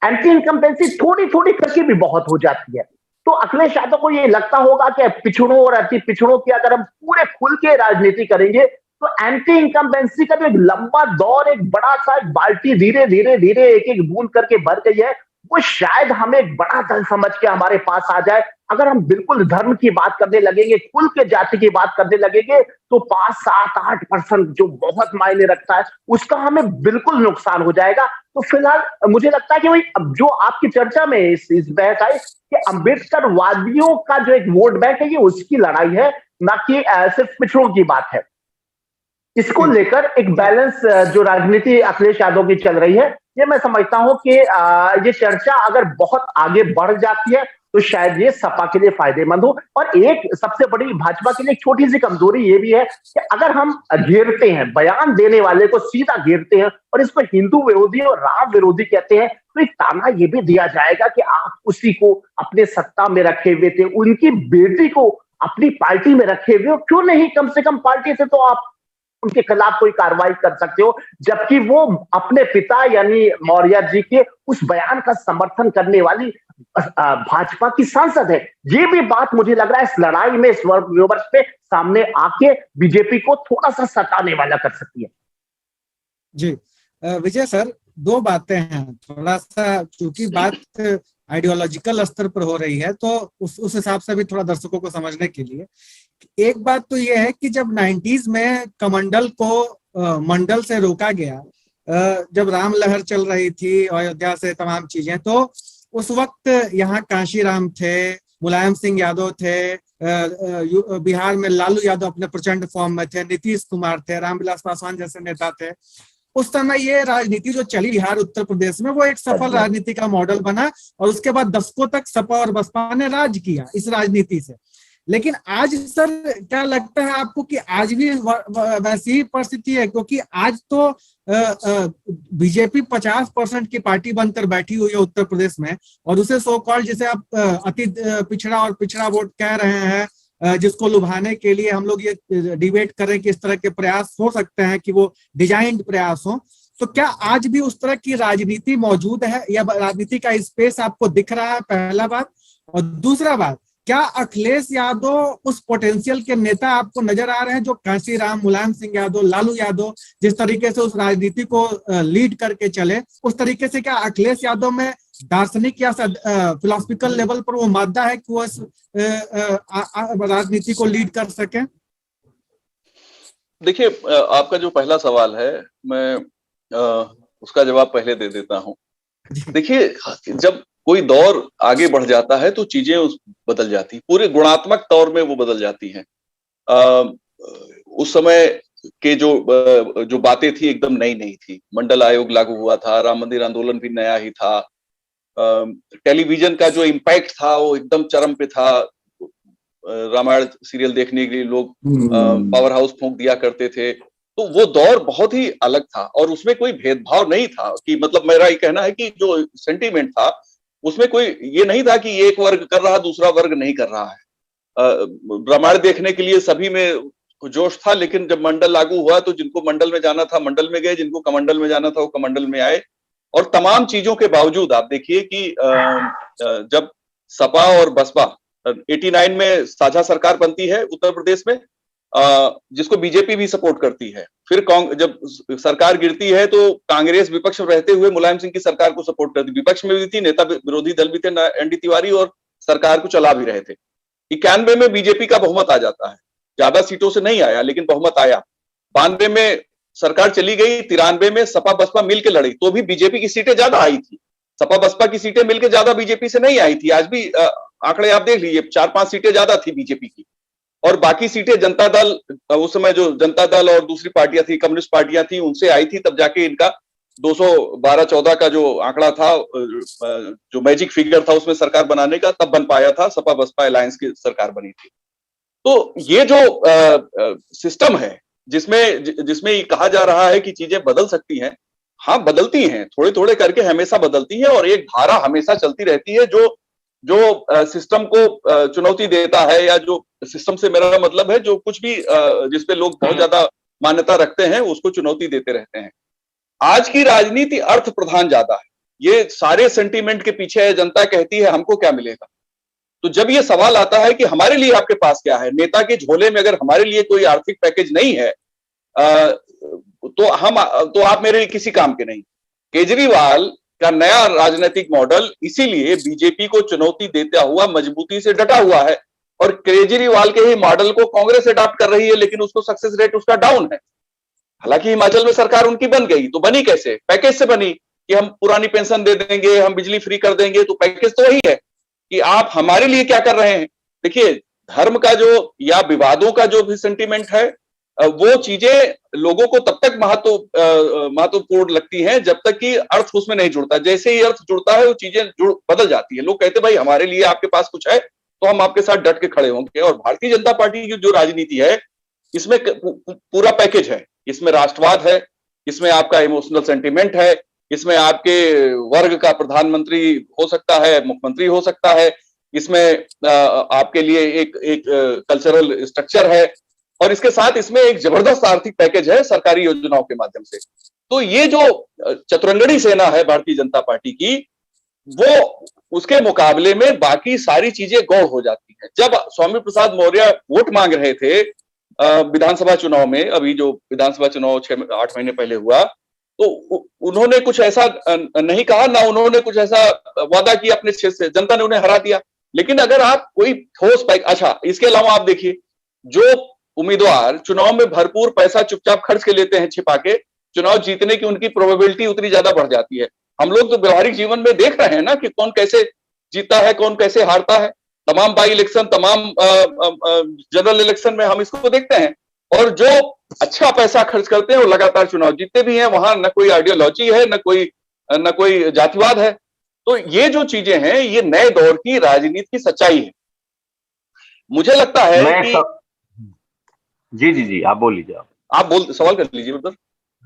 एंटी इनकम्बेंसी थोड़ी थोड़ी करके भी बहुत हो जाती है। तो अखिलेश यादव को ये लगता होगा कि पिछड़ों और अति पिछड़ों की अगर हम पूरे खुल के राजनीति करेंगे, तो एंटी इनकम्बेंसी का जो एक लंबा दौर, एक बड़ा सा बाल्टी धीरे धीरे धीरे एक एक बूंद करके भर गई है, वो शायद हमें एक बड़ा दल समझ के हमारे पास आ जाए। अगर हम बिल्कुल धर्म की बात करने लगेंगे, खुल के जाति की बात करने लगेंगे, तो 5, 7, 8% जो बहुत मायने रखता है, उसका हमें बिल्कुल नुकसान हो जाएगा। तो फिलहाल मुझे लगता है कि वही अब जो आपकी चर्चा में इस बहस आई कि अंबेडकर वादियों का जो एक वोट बैंक है, ये उसकी लड़ाई है, ना कि सिर्फ पिछड़ों की बात है। इसको लेकर एक बैलेंस जो राजनीति अखिलेश यादव की चल रही है, ये मैं समझता हूं कि ये चर्चा अगर बहुत आगे बढ़ जाती है तो शायद ये सपा के लिए फायदेमंद हो। और एक सबसे बड़ी भाजपा के लिए एक छोटी सी कमजोरी ये भी है कि अगर हम घेरते हैं, बयान देने वाले को सीधा घेरते हैं और इसको हिंदू विरोधी और राम विरोधी कहते हैं, तो एक ताना ये भी दिया जाएगा कि आप उसी को अपने सत्ता में रखे हुए थे, उनकी बेटी को अपनी पार्टी में रखे हुए हो, क्यों नहीं कम से कम पार्टी से तो आप उनके खिलाफ कोई कार्रवाई कर सकते हो, जबकि वो अपने पिता यानी मौर्य जी के उस बयान का समर्थन करने वाली भाजपा की सांसद है। ये भी बात मुझे लग रहा है इस लड़ाई में, इस विवर्स पे सामने आके बीजेपी को थोड़ा सा सताने वाला कर सकती है। जी विजय सर, दो बातें हैं, थोड़ा सा चूंकि बात आइडियोलॉजिकल स्तर पर हो रही है तो उस हिसाब से भी थोड़ा दर्शकों को समझने के लिए, एक बात तो यह है कि जब 90s में कमंडल को मंडल से रोका गया, जब राम लहर चल रही थी अयोध्या से तमाम चीजें, तो उस वक्त यहाँ कांशीराम थे, मुलायम सिंह यादव थे, बिहार में लालू यादव अपने प्रचंड फॉर्म में थे, नीतीश कुमार थे, रामविलास पासवान जैसे नेता थे। उस समय ये राजनीति जो चली बिहार उत्तर प्रदेश में, वो एक सफल राजनीति का मॉडल बना और उसके बाद दशकों तक सपा और बसपा ने राज किया इस राजनीति से। लेकिन आज सर क्या लगता है आपको कि आज भी वैसी ही परिस्थिति है? क्योंकि आज तो बीजेपी 50% की पार्टी बनकर बैठी हुई है उत्तर प्रदेश में, और उसे सो कॉल्ड, जिसे आप अति पिछड़ा और पिछड़ा वोट कह रहे हैं, जिसको लुभाने के लिए हम लोग ये डिबेट करें कि इस तरह के प्रयास हो सकते हैं कि वो डिजाइंड प्रयास हो, तो क्या आज भी उस तरह की राजनीति मौजूद है या राजनीति का स्पेस आपको दिख रहा है? पहला बात। और दूसरा बात, क्या अखिलेश यादव उस पोटेंशियल के नेता आपको नजर आ रहे हैं जो कांशीराम, मुलायम सिंह यादव, लालू यादव जिस तरीके से उस राजनीति को लीड करके चले, उस तरीके से क्या अखिलेश यादव में दार्शनिक या फिलोसफिकल लेवल पर वो मादा है कि वो इस राजनीति को लीड कर सके? देखिए, आपका जो पहला सवाल है, मैं उसका जवाब पहले दे देता हूं। देखिए, जब कोई दौर आगे बढ़ जाता है तो चीजें बदल जाती, पूरे गुणात्मक तौर में वो बदल जाती हैं। उस समय के जो बातें थी एकदम नई नहीं थी। मंडल आयोग लागू हुआ था, राम मंदिर आंदोलन भी नया ही था, टेलीविजन का जो इम्पैक्ट था वो एकदम चरम पे था। रामायण सीरियल देखने के लिए लोग पावर हाउस फूंक दिया करते थे। तो वो दौर बहुत ही अलग था और उसमें कोई भेदभाव नहीं था कि, मतलब मेरा ये कहना है कि जो सेंटीमेंट था उसमें कोई ये नहीं था कि एक वर्ग कर रहा दूसरा वर्ग नहीं कर रहा है। रामायण देखने के लिए सभी में जोश था, लेकिन जब मंडल लागू हुआ तो जिनको मंडल में जाना था मंडल में गए, जिनको कमंडल में जाना था वो कमंडल में आए। और तमाम चीजों के बावजूद आप देखिए कि जब सपा और बसपा 89 में साझा सरकार बनती है उत्तर प्रदेश में, जिसको बीजेपी भी सपोर्ट करती है, फिर जब सरकार गिरती है तो कांग्रेस विपक्ष में रहते हुए मुलायम सिंह की सरकार को सपोर्ट करती, विपक्ष में भी थी, नेता विरोधी दल भी थे, एनडी तिवारी, और सरकार को चला भी रहे थे। 91 में बीजेपी का बहुमत आ जाता है, ज्यादा सीटों से नहीं आया लेकिन बहुमत आया। 92 में सरकार चली गई, 93 में सपा बसपा मिलकर लड़ी तो भी बीजेपी की सीटें ज्यादा आई थी, सपा बसपा की सीटें मिलकर ज्यादा बीजेपी से नहीं आई थी। आज भी आंकड़े आप देख लीजिए, 4-5 सीटें ज्यादा थी बीजेपी की, और बाकी सीटें जनता दल, उस समय जो जनता दल और दूसरी पार्टियां थी, कम्युनिस्ट पार्टियां थी, उनसे आई थी। तब जाके इनका 212-14 का जो आंकड़ा था, जो मैजिक फिगर था उसमें सरकार बनाने का, तब बन पाया था, सपा बसपा अलायंस की सरकार बनी थी। तो ये जो सिस्टम है जिसमें ये कहा जा रहा है कि चीजें बदल सकती हैं, हाँ बदलती हैं, थोड़े थोड़े करके हमेशा बदलती हैं, और एक धारा हमेशा चलती रहती है जो सिस्टम को चुनौती देता है, या जो सिस्टम से मेरा मतलब है जो कुछ भी जिसपे लोग बहुत ज्यादा मान्यता रखते हैं उसको चुनौती देते रहते हैं। आज की राजनीति अर्थ प्रधान ज्यादा है, ये सारे सेंटीमेंट के पीछे है। जनता कहती है हमको क्या मिलेगा। तो जब ये सवाल आता है कि हमारे लिए आपके पास क्या है, नेता के झोले में अगर हमारे लिए कोई आर्थिक पैकेज नहीं है तो आप मेरे लिए किसी काम के नहीं। केजरीवाल का नया राजनीतिक मॉडल इसीलिए बीजेपी को चुनौती देता हुआ मजबूती से डटा हुआ है, और केजरीवाल के ही मॉडल को कांग्रेस अडॉप्ट कर रही है, लेकिन उसको सक्सेस रेट उसका डाउन है। हालांकि हिमाचल में सरकार उनकी बन गई, तो बनी कैसे? पैकेज से बनी कि हम पुरानी पेंशन दे देंगे, हम बिजली फ्री कर देंगे। तो पैकेज तो वही है कि आप हमारे लिए क्या कर रहे हैं। देखिए, धर्म का जो या विवादों का जो भी सेंटीमेंट है, वो चीजें लोगों को तब तक महत्वपूर्ण लगती हैं जब तक कि अर्थ उसमें नहीं जुड़ता। जैसे ही अर्थ जुड़ता है वो चीजें बदल जाती है। लोग कहते हैं भाई हमारे लिए आपके पास कुछ है तो हम आपके साथ डट के खड़े होंगे। और भारतीय जनता पार्टी की जो राजनीति है, इसमें पूरा पैकेज है। इसमें राष्ट्रवाद है, इसमें आपका इमोशनल सेंटीमेंट है, इसमें आपके वर्ग का प्रधानमंत्री हो सकता है, मुख्यमंत्री हो सकता है, इसमें आपके लिए एक कल्चरल स्ट्रक्चर है, और इसके साथ इसमें एक जबरदस्त आर्थिक पैकेज है सरकारी योजनाओं के माध्यम से। तो ये जो चतुरंगड़ी सेना है भारतीय जनता पार्टी की, वो उसके मुकाबले में बाकी सारी चीजें गौड़ हो जाती हैं। जब स्वामी प्रसाद मौर्य वोट मांग रहे थे विधानसभा चुनाव में, अभी जो विधानसभा चुनाव 6-8 महीने पहले हुआ, तो उन्होंने कुछ ऐसा नहीं कहा, ना उन्होंने कुछ ऐसा वादा किया अपने क्षेत्र से, जनता ने उन्हें हरा दिया। लेकिन अगर आप कोई ठोस अच्छा, इसके अलावा आप देखिए, जो उम्मीदवार चुनाव में भरपूर पैसा चुपचाप खर्च के लेते हैं छिपा के, चुनाव जीतने की उनकी प्रोबेबिलिटी उतनी ज्यादा बढ़ जाती है। हम लोग तो व्यवहारिक जीवन में देख रहे हैं ना कि कौन कैसे जीता है, कौन कैसे हारता है। तमाम बाई इलेक्शन, तमाम जनरल इलेक्शन में हम इसको देखते हैं। और जो अच्छा पैसा खर्च करते हैं वो लगातार चुनाव जीतते भी हैं। वहां न कोई आइडियोलॉजी है, न कोई जातिवाद है। तो ये जो चीजें हैं, ये नए दौर की राजनीति की सच्चाई है। मुझे लगता है कि जी आप बोल लीजिए। आप सवाल कर लीजिए मतलब।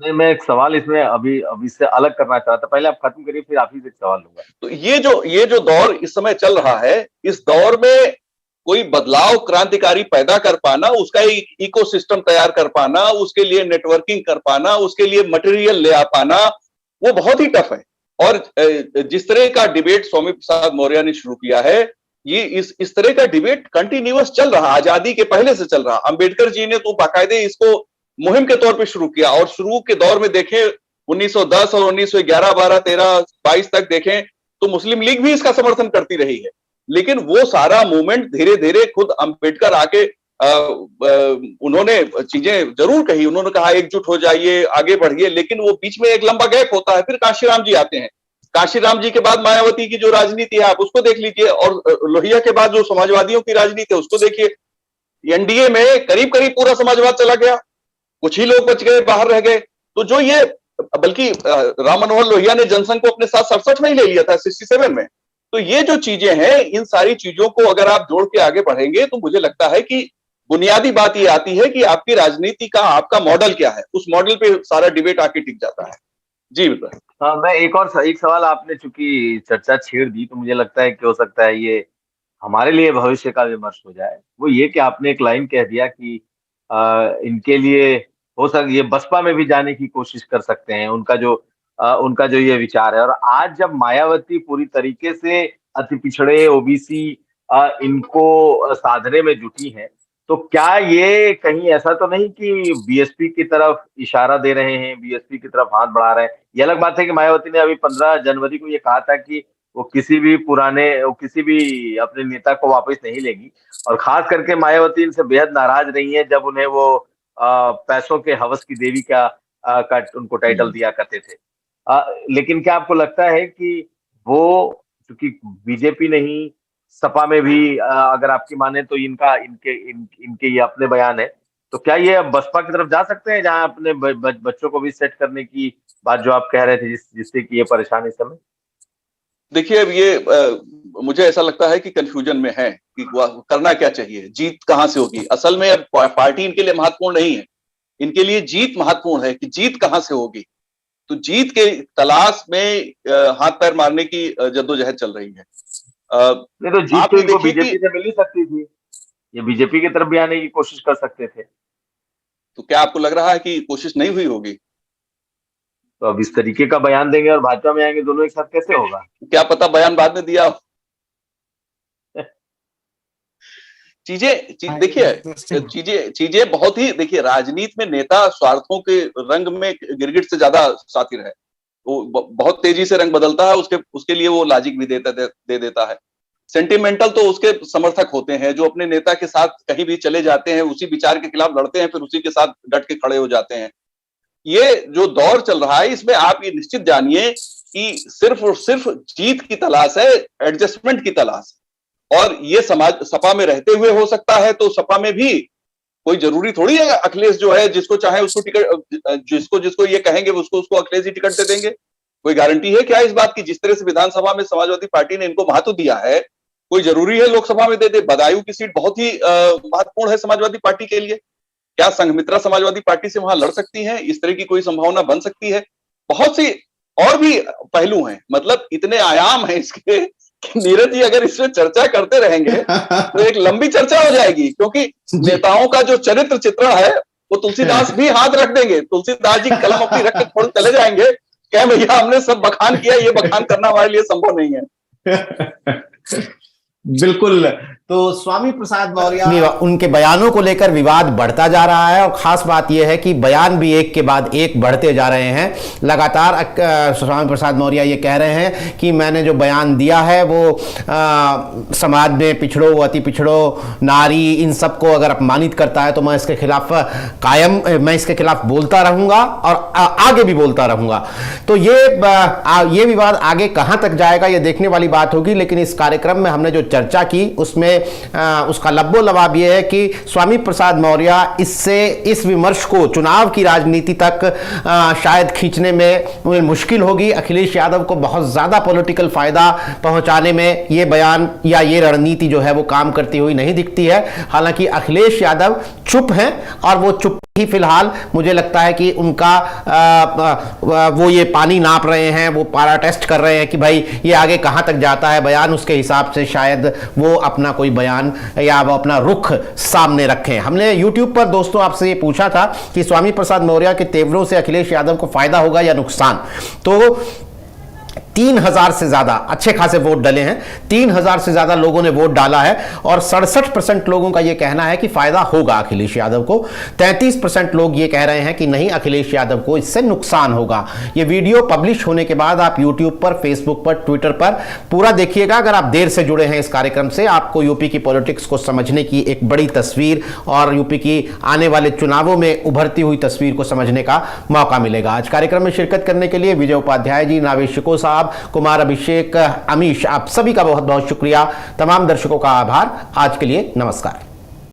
नहीं, मैं एक सवाल इसमें अभी से अलग करना चाहता था। पहले आप खत्म करिए, फिर आप ही से एक सवाल लूंगा। तो ये जो दौर इस समय चल रहा है, इस दौर में कोई बदलाव क्रांतिकारी पैदा कर पाना, उसका एक इकोसिस्टम तैयार कर पाना, उसके लिए नेटवर्किंग कर पाना, उसके लिए मटेरियल ले आ पाना, वो बहुत ही टफ है। और जिस तरह का डिबेट स्वामी प्रसाद मौर्य ने शुरू किया है, ये इस तरह का डिबेट कंटिन्यूअस चल रहा, आजादी के पहले से चल रहा। अंबेडकर जी ने तो बाकायदे इसको मुहिम के तौर पे शुरू किया। और शुरू के दौर में देखें 1910 और 1911, 12, 13, 22 तक देखें तो मुस्लिम लीग भी इसका समर्थन करती रही है। लेकिन वो सारा मूवमेंट धीरे धीरे खुद अंबेडकर आके उन्होंने चीजें जरूर कही, उन्होंने कहा एकजुट हो जाइए, आगे बढ़िए। लेकिन वो बीच में एक लंबा गैप होता है। फिर काशीराम जी आते हैं। काशीराम जी के बाद मायावती की जो राजनीति है आप उसको देख लीजिए, और लोहिया के बाद जो समाजवादियों की राजनीति है उसको देखिए। एनडीए में करीब करीब पूरा समाजवाद चला गया, कुछ ही लोग बच गए, बाहर रह गए। तो जो ये, बल्कि राम मनोहर लोहिया ने जनसंघ को अपने साथ 67 में ही ले लिया था, 67 में। तो ये जो चीजें हैं, इन सारी चीजों को अगर आप जोड़ के आगे बढ़ेंगे तो मुझे लगता है कि बुनियादी बात ये आती है कि आपकी राजनीति का आपका मॉडल क्या है, उस मॉडल पे सारा डिबेट आके टिक जाता है। जी बिल्कुल। हाँ, मैं एक सवाल, आपने चूंकि चर्चा छेड़ दी तो मुझे लगता है कि हो सकता है ये हमारे लिए भविष्य का विमर्श हो जाए। वो ये कि आपने एक लाइन कह दिया कि इनके लिए हो सकता ये बसपा में भी जाने की कोशिश कर सकते हैं, उनका जो ये विचार है। और आज जब मायावती पूरी तरीके से अति पिछड़े ओबीसी इनको साधने में जुटी है, तो क्या ये कहीं ऐसा तो नहीं कि बीएसपी की तरफ इशारा दे रहे हैं, बीएसपी की तरफ हाथ बढ़ा रहे हैं? ये अलग बात है कि मायावती ने अभी 15 जनवरी को ये कहा था कि वो किसी भी अपने नेता को वापस नहीं लेगी। और खास करके मायावती इनसे बेहद नाराज रही है जब उन्हें वो पैसों के हवस की देवी का उनको टाइटल दिया करते थे। लेकिन क्या आपको लगता है कि वो, क्योंकि बीजेपी नहीं, सपा में भी अगर आपकी माने तो इनके ये अपने बयान है, तो क्या ये अब बसपा की तरफ जा सकते हैं, जहां अपने बच्चों को भी सेट करने की बात जो आप कह रहे थे, जिससे कि ये परेशान इस समय? देखिए, अब ये मुझे ऐसा लगता है कि कंफ्यूजन में है कि करना क्या चाहिए, जीत कहां से होगी। असल में अब पार्टी इनके लिए महत्वपूर्ण नहीं है, इनके लिए जीत महत्वपूर्ण है कि जीत कहां से होगी। तो जीत के तलाश में हाथ पैर मारने की जद्दोजहद चल रही है। नहीं तो जीत तो इनको बीजेपी से मिल ही सकती थी, ये बीजेपी की तरफ भी आने की कोशिश कर सकते थे। तो क्या आपको लग रहा है कि कोशिश नहीं हुई होगी? तो अब इस तरीके का बयान देंगे और भाजपा में आएंगे, दोनों एक साथ कैसे होगा? क्या पता बयान बाद में दिया हो। चीजें बहुत ही, देखिए राजनीति में नेता स्वार्थों के रंग में गिरगिट से ज्यादा सातिर है। वो बहुत तेजी से रंग बदलता है, उसके लिए वो लॉजिक भी दे देता है। सेंटिमेंटल तो उसके समर्थक होते हैं जो अपने नेता के साथ कहीं भी चले जाते हैं, उसी विचार के खिलाफ लड़ते हैं, फिर उसी के साथ डट के खड़े हो जाते हैं। ये जो दौर चल रहा है, इसमें आप ये निश्चित जानिए कि सिर्फ और सिर्फ जीत की तलाश है, एडजस्टमेंट की तलाश। और ये समाज सपा में रहते हुए हो सकता है, तो सपा में भी कोई जरूरी थोड़ी है अखिलेश जो है, जिसको चाहे उसको टिकट, जिसको ये कहेंगे उसको अखिलेश ही टिकट दे देंगे। कोई गारंटी है क्या इस बात की? जिस तरह से विधानसभा में समाजवादी पार्टी ने इनको महत्व दिया है, कोई जरूरी है लोकसभा में दे दे? बदायूं की सीट बहुत ही महत्वपूर्ण है समाजवादी पार्टी के लिए। क्या संघमित्रा समाजवादी पार्टी से वहां लड़ सकती है? इस तरह की कोई संभावना बन सकती है? बहुत सी और भी पहलू हैं, मतलब इतने आयाम हैं इसके कि नीरज जी अगर इसमें चर्चा करते रहेंगे तो एक लंबी चर्चा हो जाएगी, क्योंकि नेताओं का जो चरित्र चित्रण है वो तुलसीदास भी हाथ रख देंगे, तुलसीदास जी कलम अपनी रख के छोड़ चले जाएंगे, क्या भैया हमने सब बखान किया, ये बखान करना हमारे लिए संभव नहीं है। बिल्कुल। तो स्वामी प्रसाद मौर्य, उनके बयानों को लेकर विवाद बढ़ता जा रहा है और खास बात यह है कि बयान भी एक के बाद एक बढ़ते जा रहे हैं। लगातार स्वामी प्रसाद मौर्य ये कह रहे हैं कि मैंने जो बयान दिया है वो समाज में पिछड़ों, अति पिछड़ों, नारी, इन सबको अगर अपमानित करता है तो मैं इसके खिलाफ मैं इसके खिलाफ बोलता रहूंगा और आगे भी बोलता रहूंगा। तो ये विवाद आगे कहां तक जाएगा ये देखने वाली बात होगी। लेकिन इस कार्यक्रम में हमने जो चर्चा की उसमें उसका लब्बो लबाब यह है कि स्वामी प्रसाद मौर्य इस विमर्श को चुनाव की राजनीति तक शायद खींचने में उन्हें मुश्किल होगी। अखिलेश यादव को बहुत ज्यादा पॉलिटिकल फायदा पहुंचाने में ये बयान या ये रणनीति जो है वो काम करती हुई नहीं दिखती है। हालांकि अखिलेश यादव चुप हैं और वो चुप ही फिलहाल मुझे लगता है कि उनका वो ये पानी नाप रहे हैं, वो पारा टेस्ट कर रहे हैं कि भाई ये आगे कहां तक जाता है बयान, उसके हिसाब से शायद वो अपना कोई बयान या वो अपना रुख सामने रखें। हमने YouTube पर दोस्तों आपसे ये पूछा था कि स्वामी प्रसाद मौर्य के तेवरों से अखिलेश यादव को फायदा होगा या नुकसान। तो 3000 से ज्यादा अच्छे खासे वोट डले हैं, 3000 से ज्यादा लोगों ने वोट डाला है और 67% लोगों का यह कहना है कि फायदा होगा अखिलेश यादव को। 33% लोग ये कह रहे हैं कि नहीं, अखिलेश यादव को इससे नुकसान होगा। ये वीडियो पब्लिश होने के बाद आप YouTube पर, फेसबुक पर, ट्विटर पर पूरा देखिएगा। अगर आप देर से जुड़े हैं इस कार्यक्रम से, आपको यूपी की पॉलिटिक्स को समझने की एक बड़ी तस्वीर और यूपी की आने वाले चुनावों में उभरती हुई तस्वीर को समझने का मौका मिलेगा। आज कार्यक्रम में शिरकत करने के लिए विजय उपाध्याय जी, नावेद शिको साहब, कुमार अभिषेक, अमीश, आप सभी का बहुत बहुत शुक्रिया। तमाम दर्शकों का आभार। आज के लिए नमस्कार।